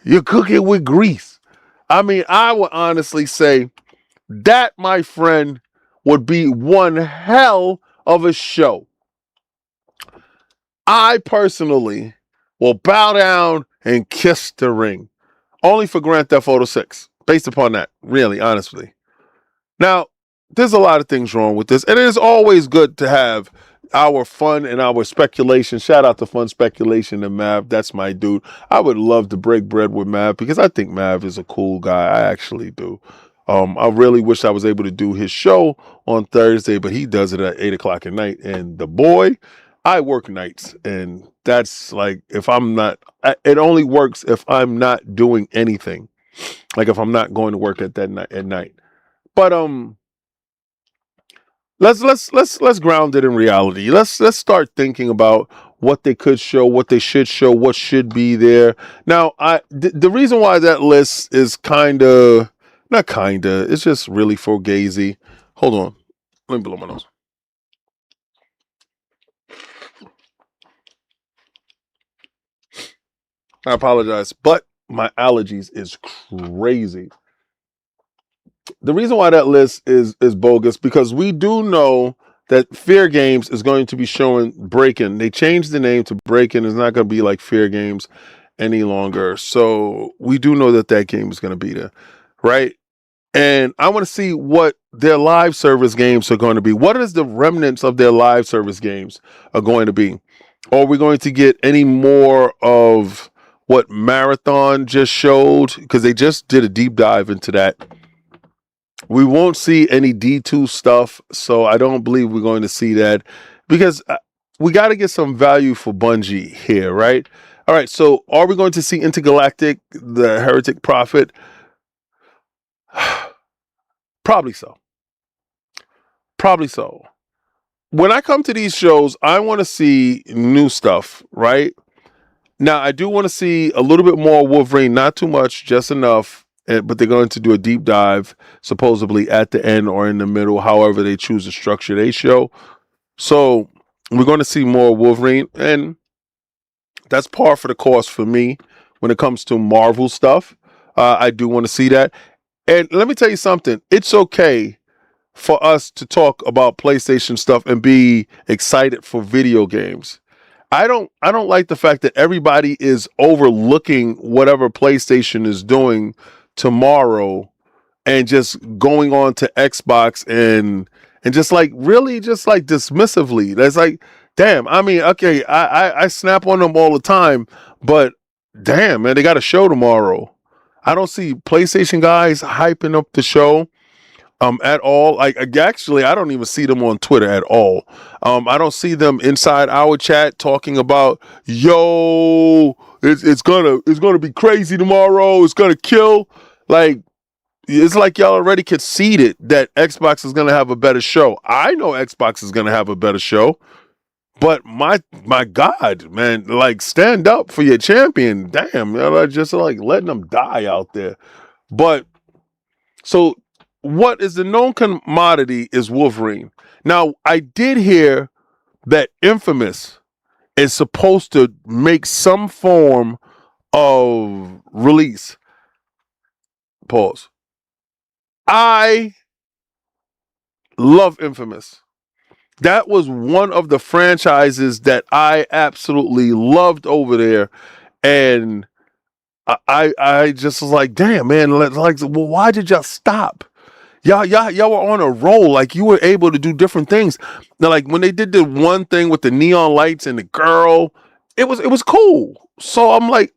You're cooking with grease. I mean, I would honestly say that, my friend, would be one hell of a show. I personally will bow down and kiss the ring. Only for Grand Theft Auto 6. Based upon that, really, honestly. Now, there's a lot of things wrong with this, and it is always good to have our fun and our speculation. Shout out to Fun Speculation and Mav. That's my dude. I would love to break bread with Mav because I think Mav is a cool guy. I actually do. I really wish I was able to do his show on Thursday, but he does it at 8 o'clock at night. And the boy, I work nights, and that's like, if I'm not, it only works if I'm not doing anything. Like if I'm not going to work at night. But let's ground it in reality. Let's start thinking about what they could show, what they should show, what should be there. Now, the reason why that list is it's just really fugazi. Hold on, let me blow my nose. I apologize, but my allergies is crazy. The reason why that list is bogus, because we do know that Fear Games is going to be showing Break-In. They changed the name to Break-In. It's not going to be like Fear Games any longer. So we do know that that game is going to be there, right? And I want to see what their live service games are going to be. What is the remnants of their live service games are going to be? Are we going to get any more of what Marathon just showed? Because they just did a deep dive into that. We won't see any D2 stuff, so I don't believe we're going to see that, because we got to get some value for Bungie here, right? All right, so are we going to see Intergalactic, the Heretic Prophet? Probably so. Probably so. When I come to these shows, I want to see new stuff, right? Now, I do want to see a little bit more Wolverine, not too much, just enough. But they're going to do a deep dive, supposedly at the end or in the middle, however they choose to structure their show. So we're going to see more Wolverine, and that's par for the course for me when it comes to Marvel stuff. I do want to see that. And let me tell you something. It's okay for us to talk about PlayStation stuff and be excited for video games. I don't like the fact that everybody is overlooking whatever PlayStation is doing tomorrow and just going on to Xbox and just like really just like dismissively. That's like, damn, I mean, okay, I snap on them all the time, but damn, man, they got a show tomorrow. I don't see PlayStation guys hyping up the show at all. Like, actually, I don't even see them on Twitter at all. I don't see them inside our chat talking about, yo, it's gonna be crazy tomorrow. It's gonna kill. Like, it's like y'all already conceded that Xbox is gonna have a better show. I know Xbox is gonna have a better show, but my God, man, like, stand up for your champion. Damn, just like letting them die out there. But so, what is the known commodity is Wolverine. Now, I did hear that Infamous is supposed to make some form of release. Pause. I love Infamous. That was one of the franchises that I absolutely loved over there. And I just was like, damn, man, like, well, why did y'all stop? Y'all were on a roll. Like, you were able to do different things. Now, like, when they did the one thing with the neon lights and the girl, it was cool. So I'm like,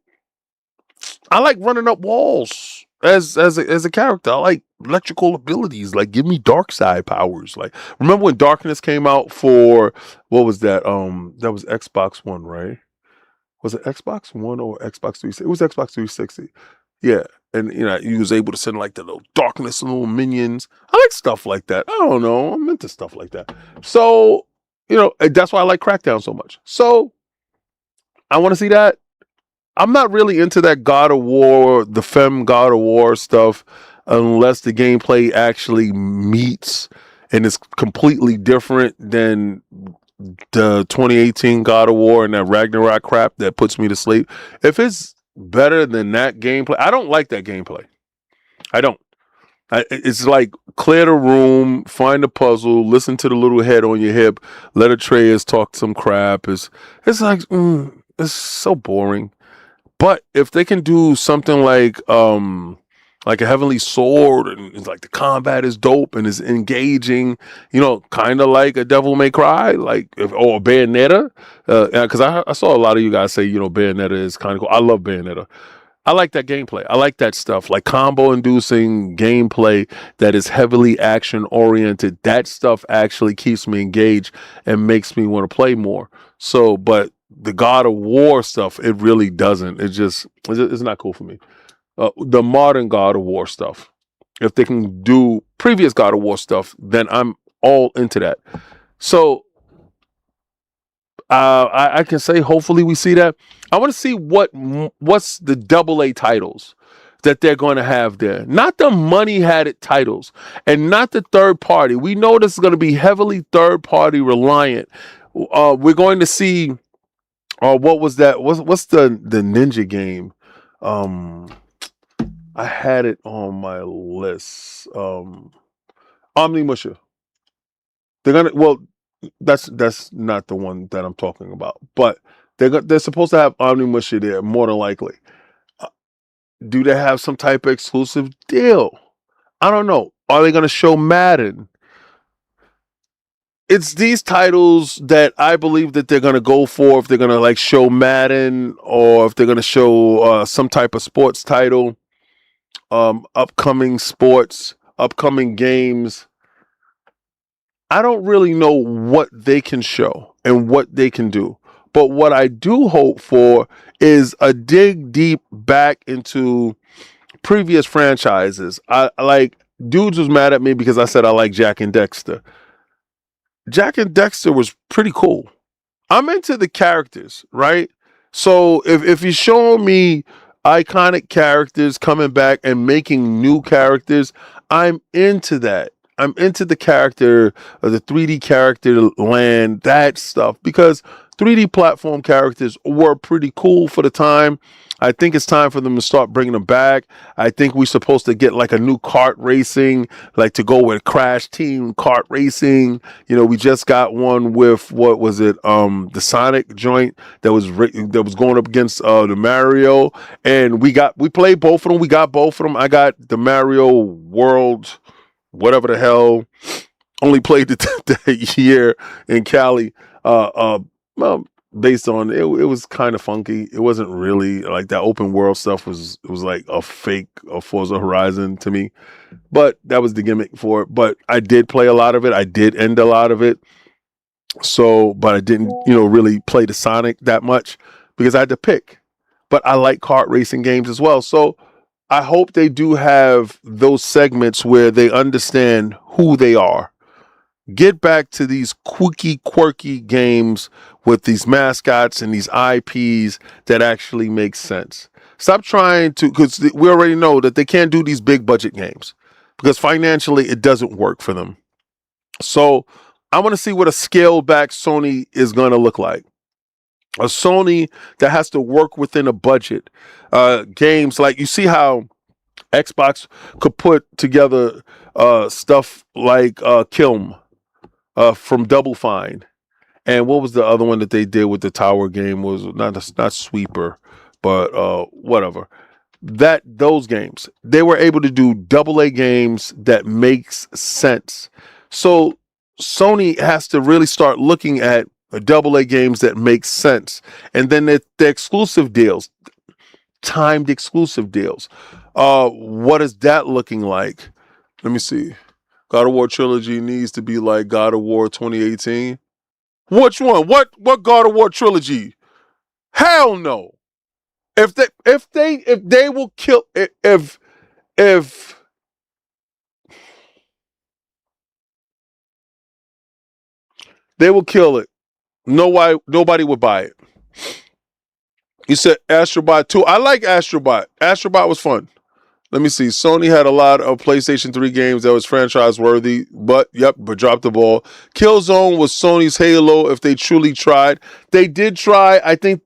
I like running up walls as a character. I like electrical abilities. Like, give me dark side powers. Like, remember when Darkness came out for, what was that? That was Xbox One, right? Was it Xbox One or Xbox 360? It was Xbox 360. Yeah. And, you was able to send like the little darkness and little minions. I like stuff like that. I don't know. I'm into stuff like that. So, that's why I like Crackdown so much. So I want to see that. I'm not really into that God of War, the Fem God of War stuff, unless the gameplay actually meets and is completely different than the 2018 God of War and that Ragnarok crap that puts me to sleep. If it's better than that gameplay, I don't like that gameplay. I don't. It's like clear the room, find a puzzle, listen to the little head on your hip, let Atreus talk some crap. It's like it's so boring. But if they can do something like a Heavenly Sword, and it's like the combat is dope and is engaging, kind of like a Devil May Cry, or Bayonetta, because I saw a lot of you guys say Bayonetta is kind of cool. I love Bayonetta. I like that gameplay. I like that stuff, like combo-inducing gameplay that is heavily action-oriented. That stuff actually keeps me engaged and makes me want to play more. So, but the God of War stuff, it really doesn't. It's not cool for me. The modern God of War stuff, if they can do previous God of War stuff, then I'm all into that. So I can say hopefully we see that. I want to see what's the AA titles that they're going to have there. Not the money-had-it titles and not the third party. We know this is going to be heavily third-party reliant. We're going to see what was that? What's the ninja game? I had it on my list. Omnimusha. That's not the one that I'm talking about. But they're supposed to have Omnimusha there, more than likely. Do they have some type of exclusive deal? I don't know. Are they going to show Madden? It's these titles that I believe that they're going to go for, if they're going to show Madden, or if they're going to show some type of sports title, upcoming sports, upcoming games. I don't really know what they can show and what they can do. But what I do hope for is a dig deep back into previous franchises. Dudes was mad at me because I said I like Jak and Dexter. Jak and Dexter was pretty cool. I'm into the characters, right? So if you're showing me iconic characters coming back and making new characters, I'm into that. I'm into the character, the 3D character land, that stuff, because 3D platform characters were pretty cool for the time. I think it's time for them to start bringing them back. I think we're supposed to get a new kart racing, to go with Crash Team kart racing. We just got one with, what was it? The Sonic joint that was going up against the Mario, and we played both of them. We got both of them. I got the Mario World, whatever the hell, only played the year in Cali. Based on it was kind of funky. It wasn't really that open world stuff was like a fake Forza Horizon to me, but that was the gimmick for it. But I did play a lot of it. I did end a lot of it. So, but I didn't, really play the Sonic that much because I had to pick. But I like kart racing games as well. So I hope they do have those segments where they understand who they are. Get back to these quirky games with these mascots and these IPs that actually make sense. Stop trying to, because we already know that they can't do these big budget games because financially it doesn't work for them. So I want to see what a scaled back Sony is going to look like. A Sony that has to work within a budget. Games like, you see how Xbox could put together stuff like Kilm from Double Fine. And what was the other one that they did with the tower game? Was not Sweeper, but whatever. Those games, they were able to do AA games that makes sense. So Sony has to really start looking at AA games that make sense, and then the exclusive deals, timed exclusive deals. What is that looking like? Let me see. God of War trilogy needs to be like God of War 2018. Which one? What God of War trilogy? Hell no. If they will kill if they will kill it, nobody would buy it. You said Astrobot 2. I like Astrobot. Astrobot was fun. Let me see. Sony had a lot of PlayStation 3 games that was franchise worthy, but dropped the ball. Killzone was Sony's Halo if they truly tried. They did try. I think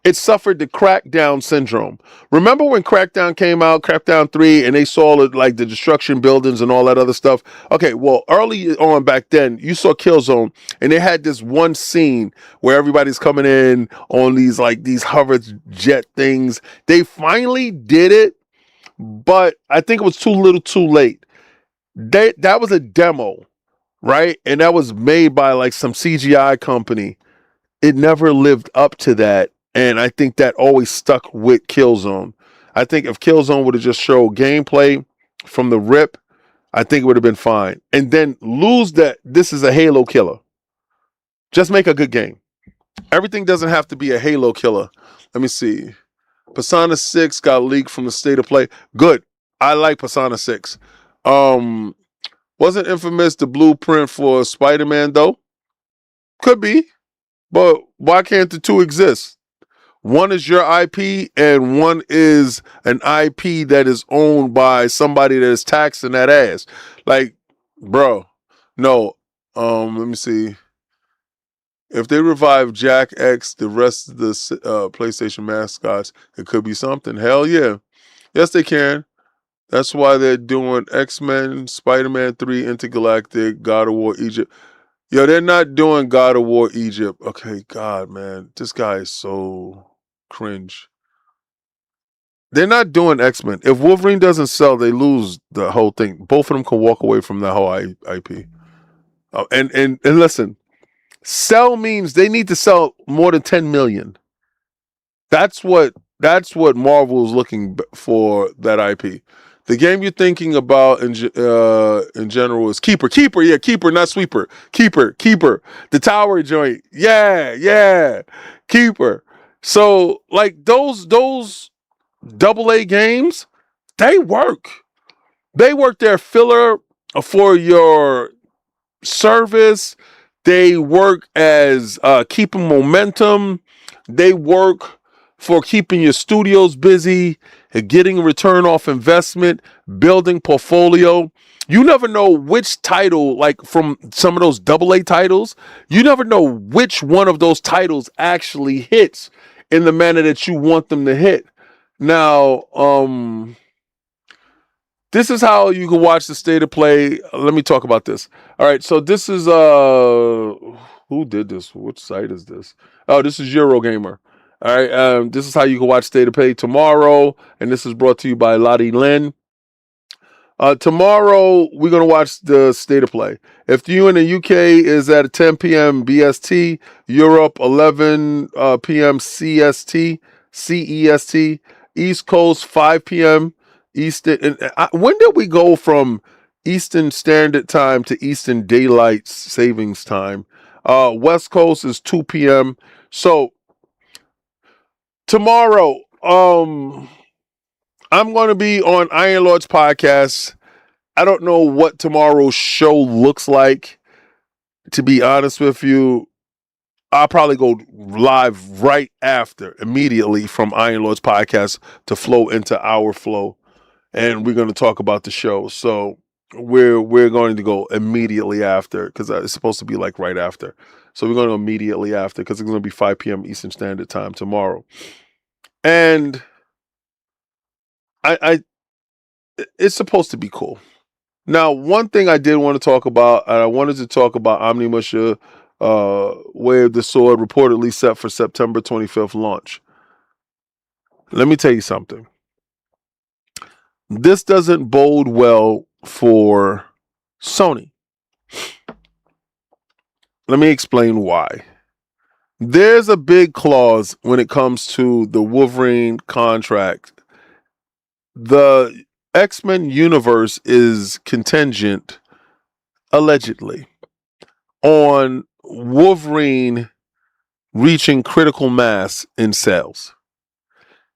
it suffered the Crackdown syndrome. Remember when Crackdown came out, Crackdown 3, and they saw it, like the destruction buildings and all that other stuff? Okay, well, early on back then, you saw Killzone, and they had this one scene where everybody's coming in on these hover jet things. They finally did it, but I think it was too little too late. That was a demo, right? And that was made by like some CGI company. It never lived up to that. And I think that always stuck with Killzone. I think if Killzone would have just showed gameplay from the rip, I think it would have been fine. And then lose that this is a Halo killer. Just make a good game. Everything doesn't have to be a Halo killer. Let me see. Persona 6 got leaked from the State of Play. Good. I like Persona 6. Wasn't Infamous the blueprint for Spider-Man, though? Could be. But why can't the two exist? One is your IP and one is an IP that is owned by somebody that is taxing that ass. Like, bro, no. Let me see. If they revive Jack X, the rest of the PlayStation mascots, it could be something. Hell yeah. Yes, they can. That's why they're doing X-Men, Spider-Man 3, Intergalactic, God of War Egypt. Yo, they're not doing God of War Egypt. Okay, God, man. This guy is so cringe. They're not doing X-Men. If Wolverine doesn't sell, they lose the whole thing. Both of them can walk away from that whole IP. Oh, and listen, sell means they need to sell more than 10 million. That's what Marvel is looking for, that IP. The game you're thinking about in general is Keeper. Keeper, not Sweeper. Keeper. The tower joint. Yeah. Keeper. So like those AA games, they work. They work their filler for your service. They work as keeping momentum. They work for keeping your studios busy, getting a return off investment, building portfolio. You never know which title, like from some of those AA titles, you never know which one of those titles actually hits in the manner that you want them to hit. Now, this is how you can watch the State of Play. Let me talk about this. All right, so this is who did this? Which site is this? Oh, this is Eurogamer. All right, this is how you can watch State of Play tomorrow, and this is brought to you by Lottie Lynn. Tomorrow we're gonna watch the State of Play. If you in the UK is at 10 p.m. BST, Europe 11 p.m. CEST, East Coast 5 p.m. Eastern. When did we go from Eastern Standard Time to Eastern Daylight Savings Time? West Coast is 2 p.m. So tomorrow, I'm going to be on Iron Lord's podcast. I don't know what tomorrow's show looks like. To be honest with you, I'll probably go live right after, immediately from Iron Lord's podcast to flow into our flow. And we're going to talk about the show. So we're going to go immediately after, because it's supposed to be like right after. So we're going to go immediately after, because it's going to be 5 p.m. Eastern Standard Time tomorrow. And it's supposed to be cool. Now, one thing I did want to talk about, and I wanted to talk about Omnimusha Way of the Sword, reportedly set for September 25th launch. Let me tell you something. This doesn't bode well for Sony. Let me explain why. There's a big clause when it comes to the Wolverine contract. The X-Men universe is contingent, allegedly, on Wolverine reaching critical mass in sales.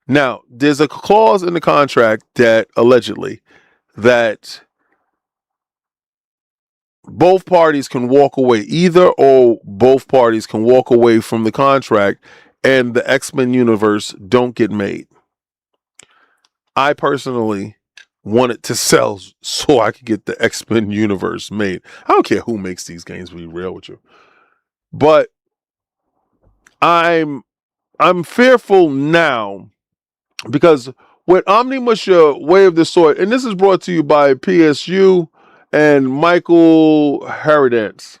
Now, there's a clause in the contract that allegedly that both parties can walk away, either or both parties can walk away from the contract and the X-Men universe don't get made. I personally wanted to sell so I could get the X-Men universe made. I don't care who makes these games, to be real with you. But I'm fearful now because with Omnimusha Way of the Sword, and this is brought to you by PSU and Michael Haradance.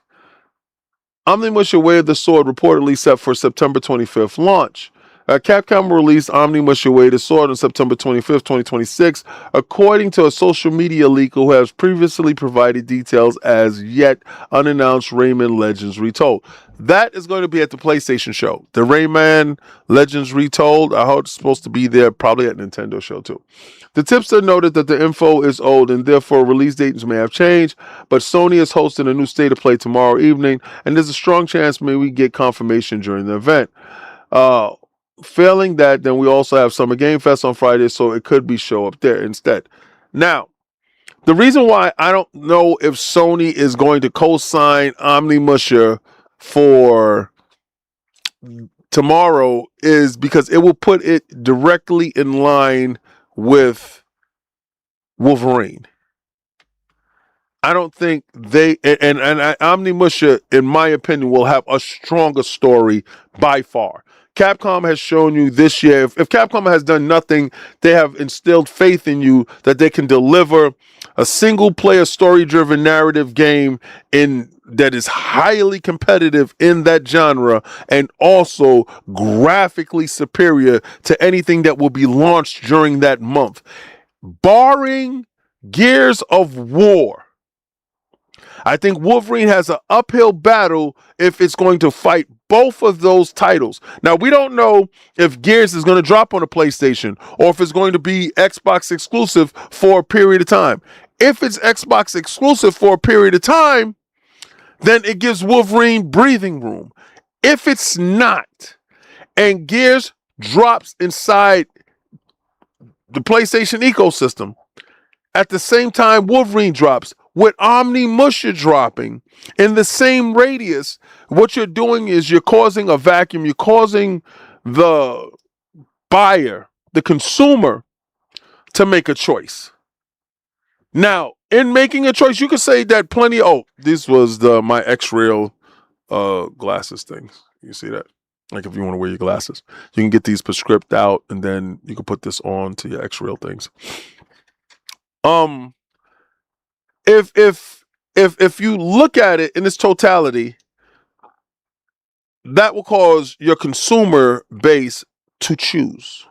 Omnimusha Way of the Sword reportedly set for September 25th launch. Capcom released Omnimusha Way of the Sword on September 25th, 2026, according to a social media leak who has previously provided details as yet unannounced Rayman Legends Retold. That is going to be at the PlayStation show. The Rayman Legends Retold, I hope it's supposed to be there, probably at Nintendo show too. The tipster noted that the info is old and therefore release dates may have changed, but Sony is hosting a new State of Play tomorrow evening, and there's a strong chance maybe we get confirmation during the event. Failing that, then we also have Summer Game Fest on Friday, so it could be show up there instead. Now, the reason why I don't know if Sony is going to co-sign Omnimusha for tomorrow is because it will put it directly in line with Wolverine. I don't think they and Omnimusha, in my opinion, will have a stronger story by far. Capcom has shown you this year, if Capcom has done nothing, they have instilled faith in you that they can deliver a single-player, story-driven narrative game that is highly competitive in that genre and also graphically superior to anything that will be launched during that month. Barring Gears of War, I think Wolverine has an uphill battle if it's going to fight both of those titles. Now, we don't know if Gears is going to drop on a PlayStation or if it's going to be Xbox exclusive for a period of time. If it's Xbox exclusive for a period of time, then it gives Wolverine breathing room. If it's not, and Gears drops inside the PlayStation ecosystem, at the same time Wolverine drops, with Omnimusha dropping in the same radius, what you're doing is you're causing a vacuum. You're causing the buyer, the consumer, to make a choice. Now, in making a choice, you could say that plenty. Oh, this was my X-Rail glasses things. You see that? Like if you want to wear your glasses, you can get these prescribed out, and then you can put this on to your X-Rail things. If you look at it in its totality, that will cause your consumer base to choose.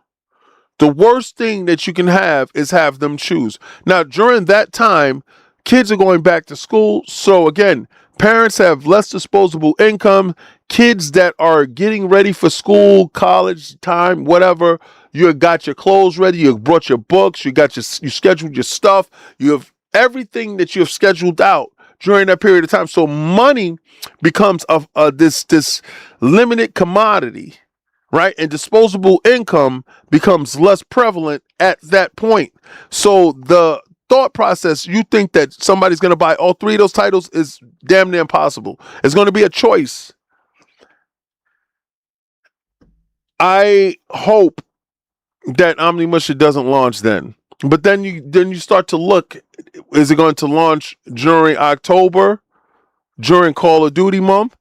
The worst thing that you can have is have them choose. Now, during that time, kids are going back to school. So again, parents have less disposable income. Kids that are getting ready for school, college time, whatever, you got your clothes ready, you brought your books, you scheduled your stuff, you have everything that you have scheduled out during that period of time. So money becomes this limited commodity, right? And disposable income becomes less prevalent at that point. So the thought process, you think that somebody's going to buy all three of those titles, is damn near impossible. It's going to be a choice. I hope that Omnimusha doesn't launch then. But then you start to look, is it going to launch during October, during Call of Duty month,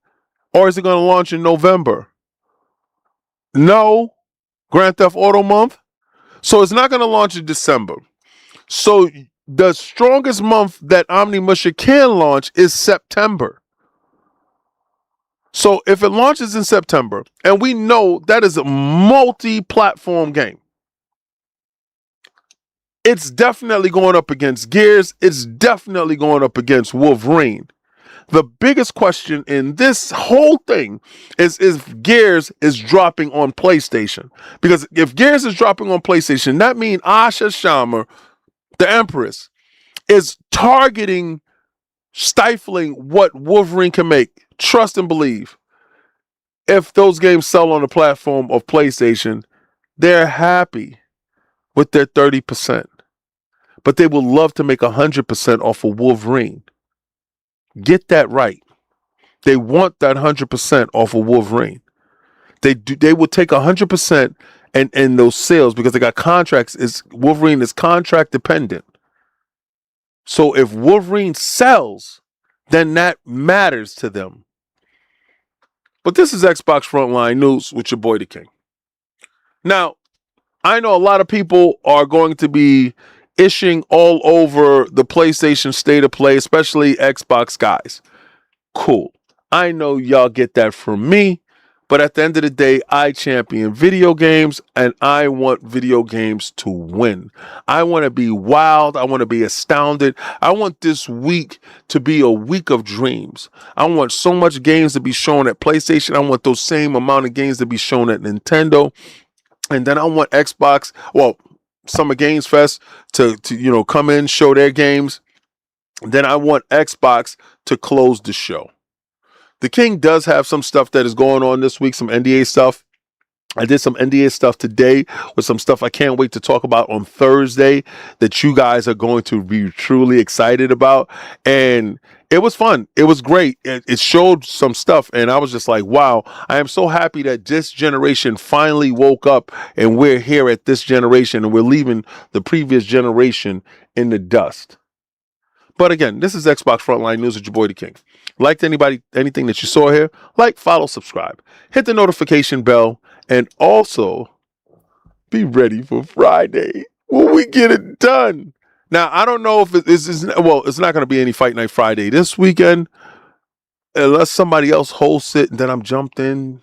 or is it going to launch in November? No, Grand Theft Auto month. So it's not going to launch in December. So the strongest month that Omnimusha can launch is September. So if it launches in September, and we know that is a multi-platform game, it's definitely going up against Gears. It's definitely going up against Wolverine. The biggest question in this whole thing is if Gears is dropping on PlayStation. Because if Gears is dropping on PlayStation, that means Asha Sharma, the Empress, is targeting, stifling what Wolverine can make. Trust and believe. If those games sell on the platform of PlayStation, They're happy with their 30%. But they would love to make 100% off of Wolverine. Get that right. They want that 100% off of Wolverine. They will take 100% and those sales because they got contracts. Wolverine is contract dependent. So if Wolverine sells, then that matters to them. But this is Xbox Frontline News with your boy the King. Now, I know a lot of people are going to be ishing all over the PlayStation State of Play, especially Xbox guys. Cool. I know y'all get that from me, but at the end of the day, I champion video games, and I want video games to win. I want to be wild. I want to be astounded. I want this week to be a week of dreams. I want so much games to be shown at PlayStation. I want those same amount of games to be shown at Nintendo. And then I want Xbox, Summer Games Fest to come in, show their games. Then I want Xbox to close the show. The King does have some stuff that is going on this week, some NDA stuff. I did some NDA stuff today with some stuff I can't wait to talk about on Thursday that you guys are going to be truly excited about. And it was fun. It was great. It showed some stuff. And I was just like, wow, I am so happy that this generation finally woke up and we're here at this generation and we're leaving the previous generation in the dust. But again, this is Xbox Frontline News with your boy the King. Liked anything that you saw here? Like, follow, subscribe. Hit the notification bell. And also, be ready for Friday when we get it done. Now, I don't know if it's not going to be any Fight Night Friday this weekend, unless somebody else hosts it and then I'm jumped in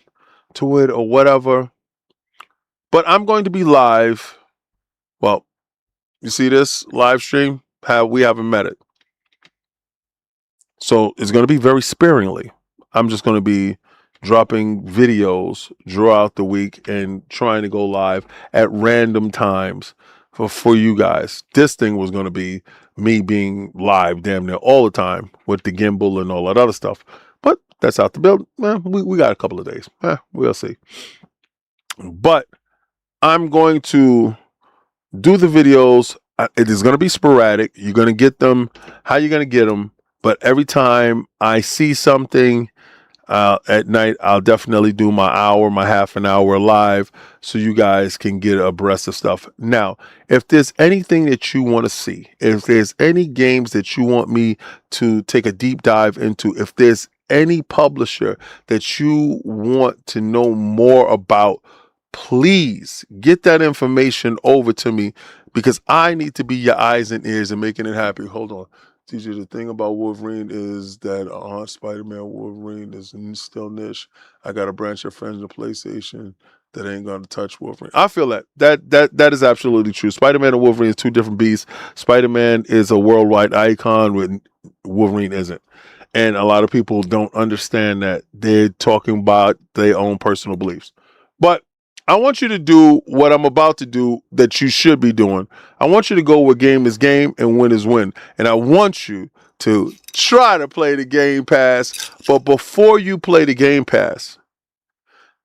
to it or whatever. But I'm going to be live. Well, you see this live stream? We haven't met it. So it's going to be very sparingly. I'm just going to be dropping videos throughout the week and trying to go live at random times for you guys. This thing was going to be me being live damn near all the time with the gimbal and all that other stuff. But that's out the build. We got a couple of days. We'll see. But I'm going to do the videos. It is going to be sporadic. You're going to get them how you're going to get them. But every time I see something at night, I'll definitely do my half an hour live so you guys can get abreast of stuff. Now, if there's anything that you want to see, if there's any games that you want me to take a deep dive into, if there's any publisher that you want to know more about, please get that information over to me because I need to be your eyes and ears and making it happen. Hold on. TJ, the thing about Wolverine is that Spider-Man Wolverine is still niche. I got a branch of friends on PlayStation that ain't gonna touch Wolverine. I feel that is absolutely true. Spider-Man and Wolverine is two different beasts. Spider-Man is a worldwide icon, when Wolverine isn't. And a lot of people don't understand that. They're talking about their own personal beliefs. But I want you to do what I'm about to do that you should be doing. I want you to go where game is game and win is win. And I want you to try to play the Game Pass. But before you play the Game Pass,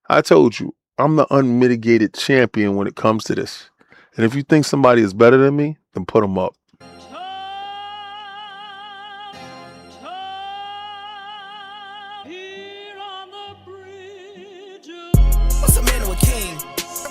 I told you, I'm the unmitigated champion when it comes to this. And if you think somebody is better than me, then put them up. What's a man or a king?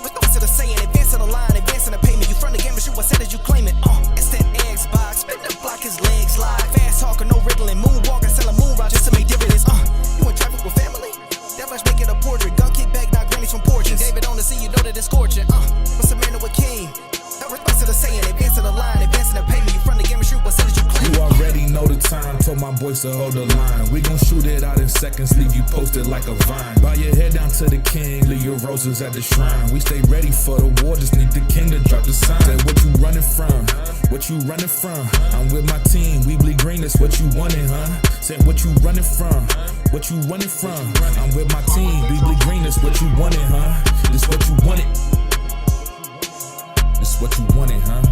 Response to the saying, advancing the line, advancing the payment. You front the game, but you what said as you claim it. It's that Xbox, spin the block, his legs live. Fast talking, no riddling, moonwalking, selling moon rock just to make dividends. You in traffic with family? That much make it a portrait. Gun kick back, not grannies from porches. David on the sea, you know that it's scorching. What's a man or a king? Response to the saying, advancing the line, advancing the payment. You front the game, but you what said as you claim it. You already know the time, told my boys to hold the line. We gon' shoot it out in seconds, leave you posted like a vine. Bow your head down to the king, leave your roses at the shrine. We stay ready for the war, just need the king to drop the sign. Say what you running from, what you running from. I'm with my team, we bleed green, that's what you wanted, huh? Say what you running from, what you running from. I'm with my team, we bleed green, that's what you wanted, huh? This what you wanted. This what you wanted, huh?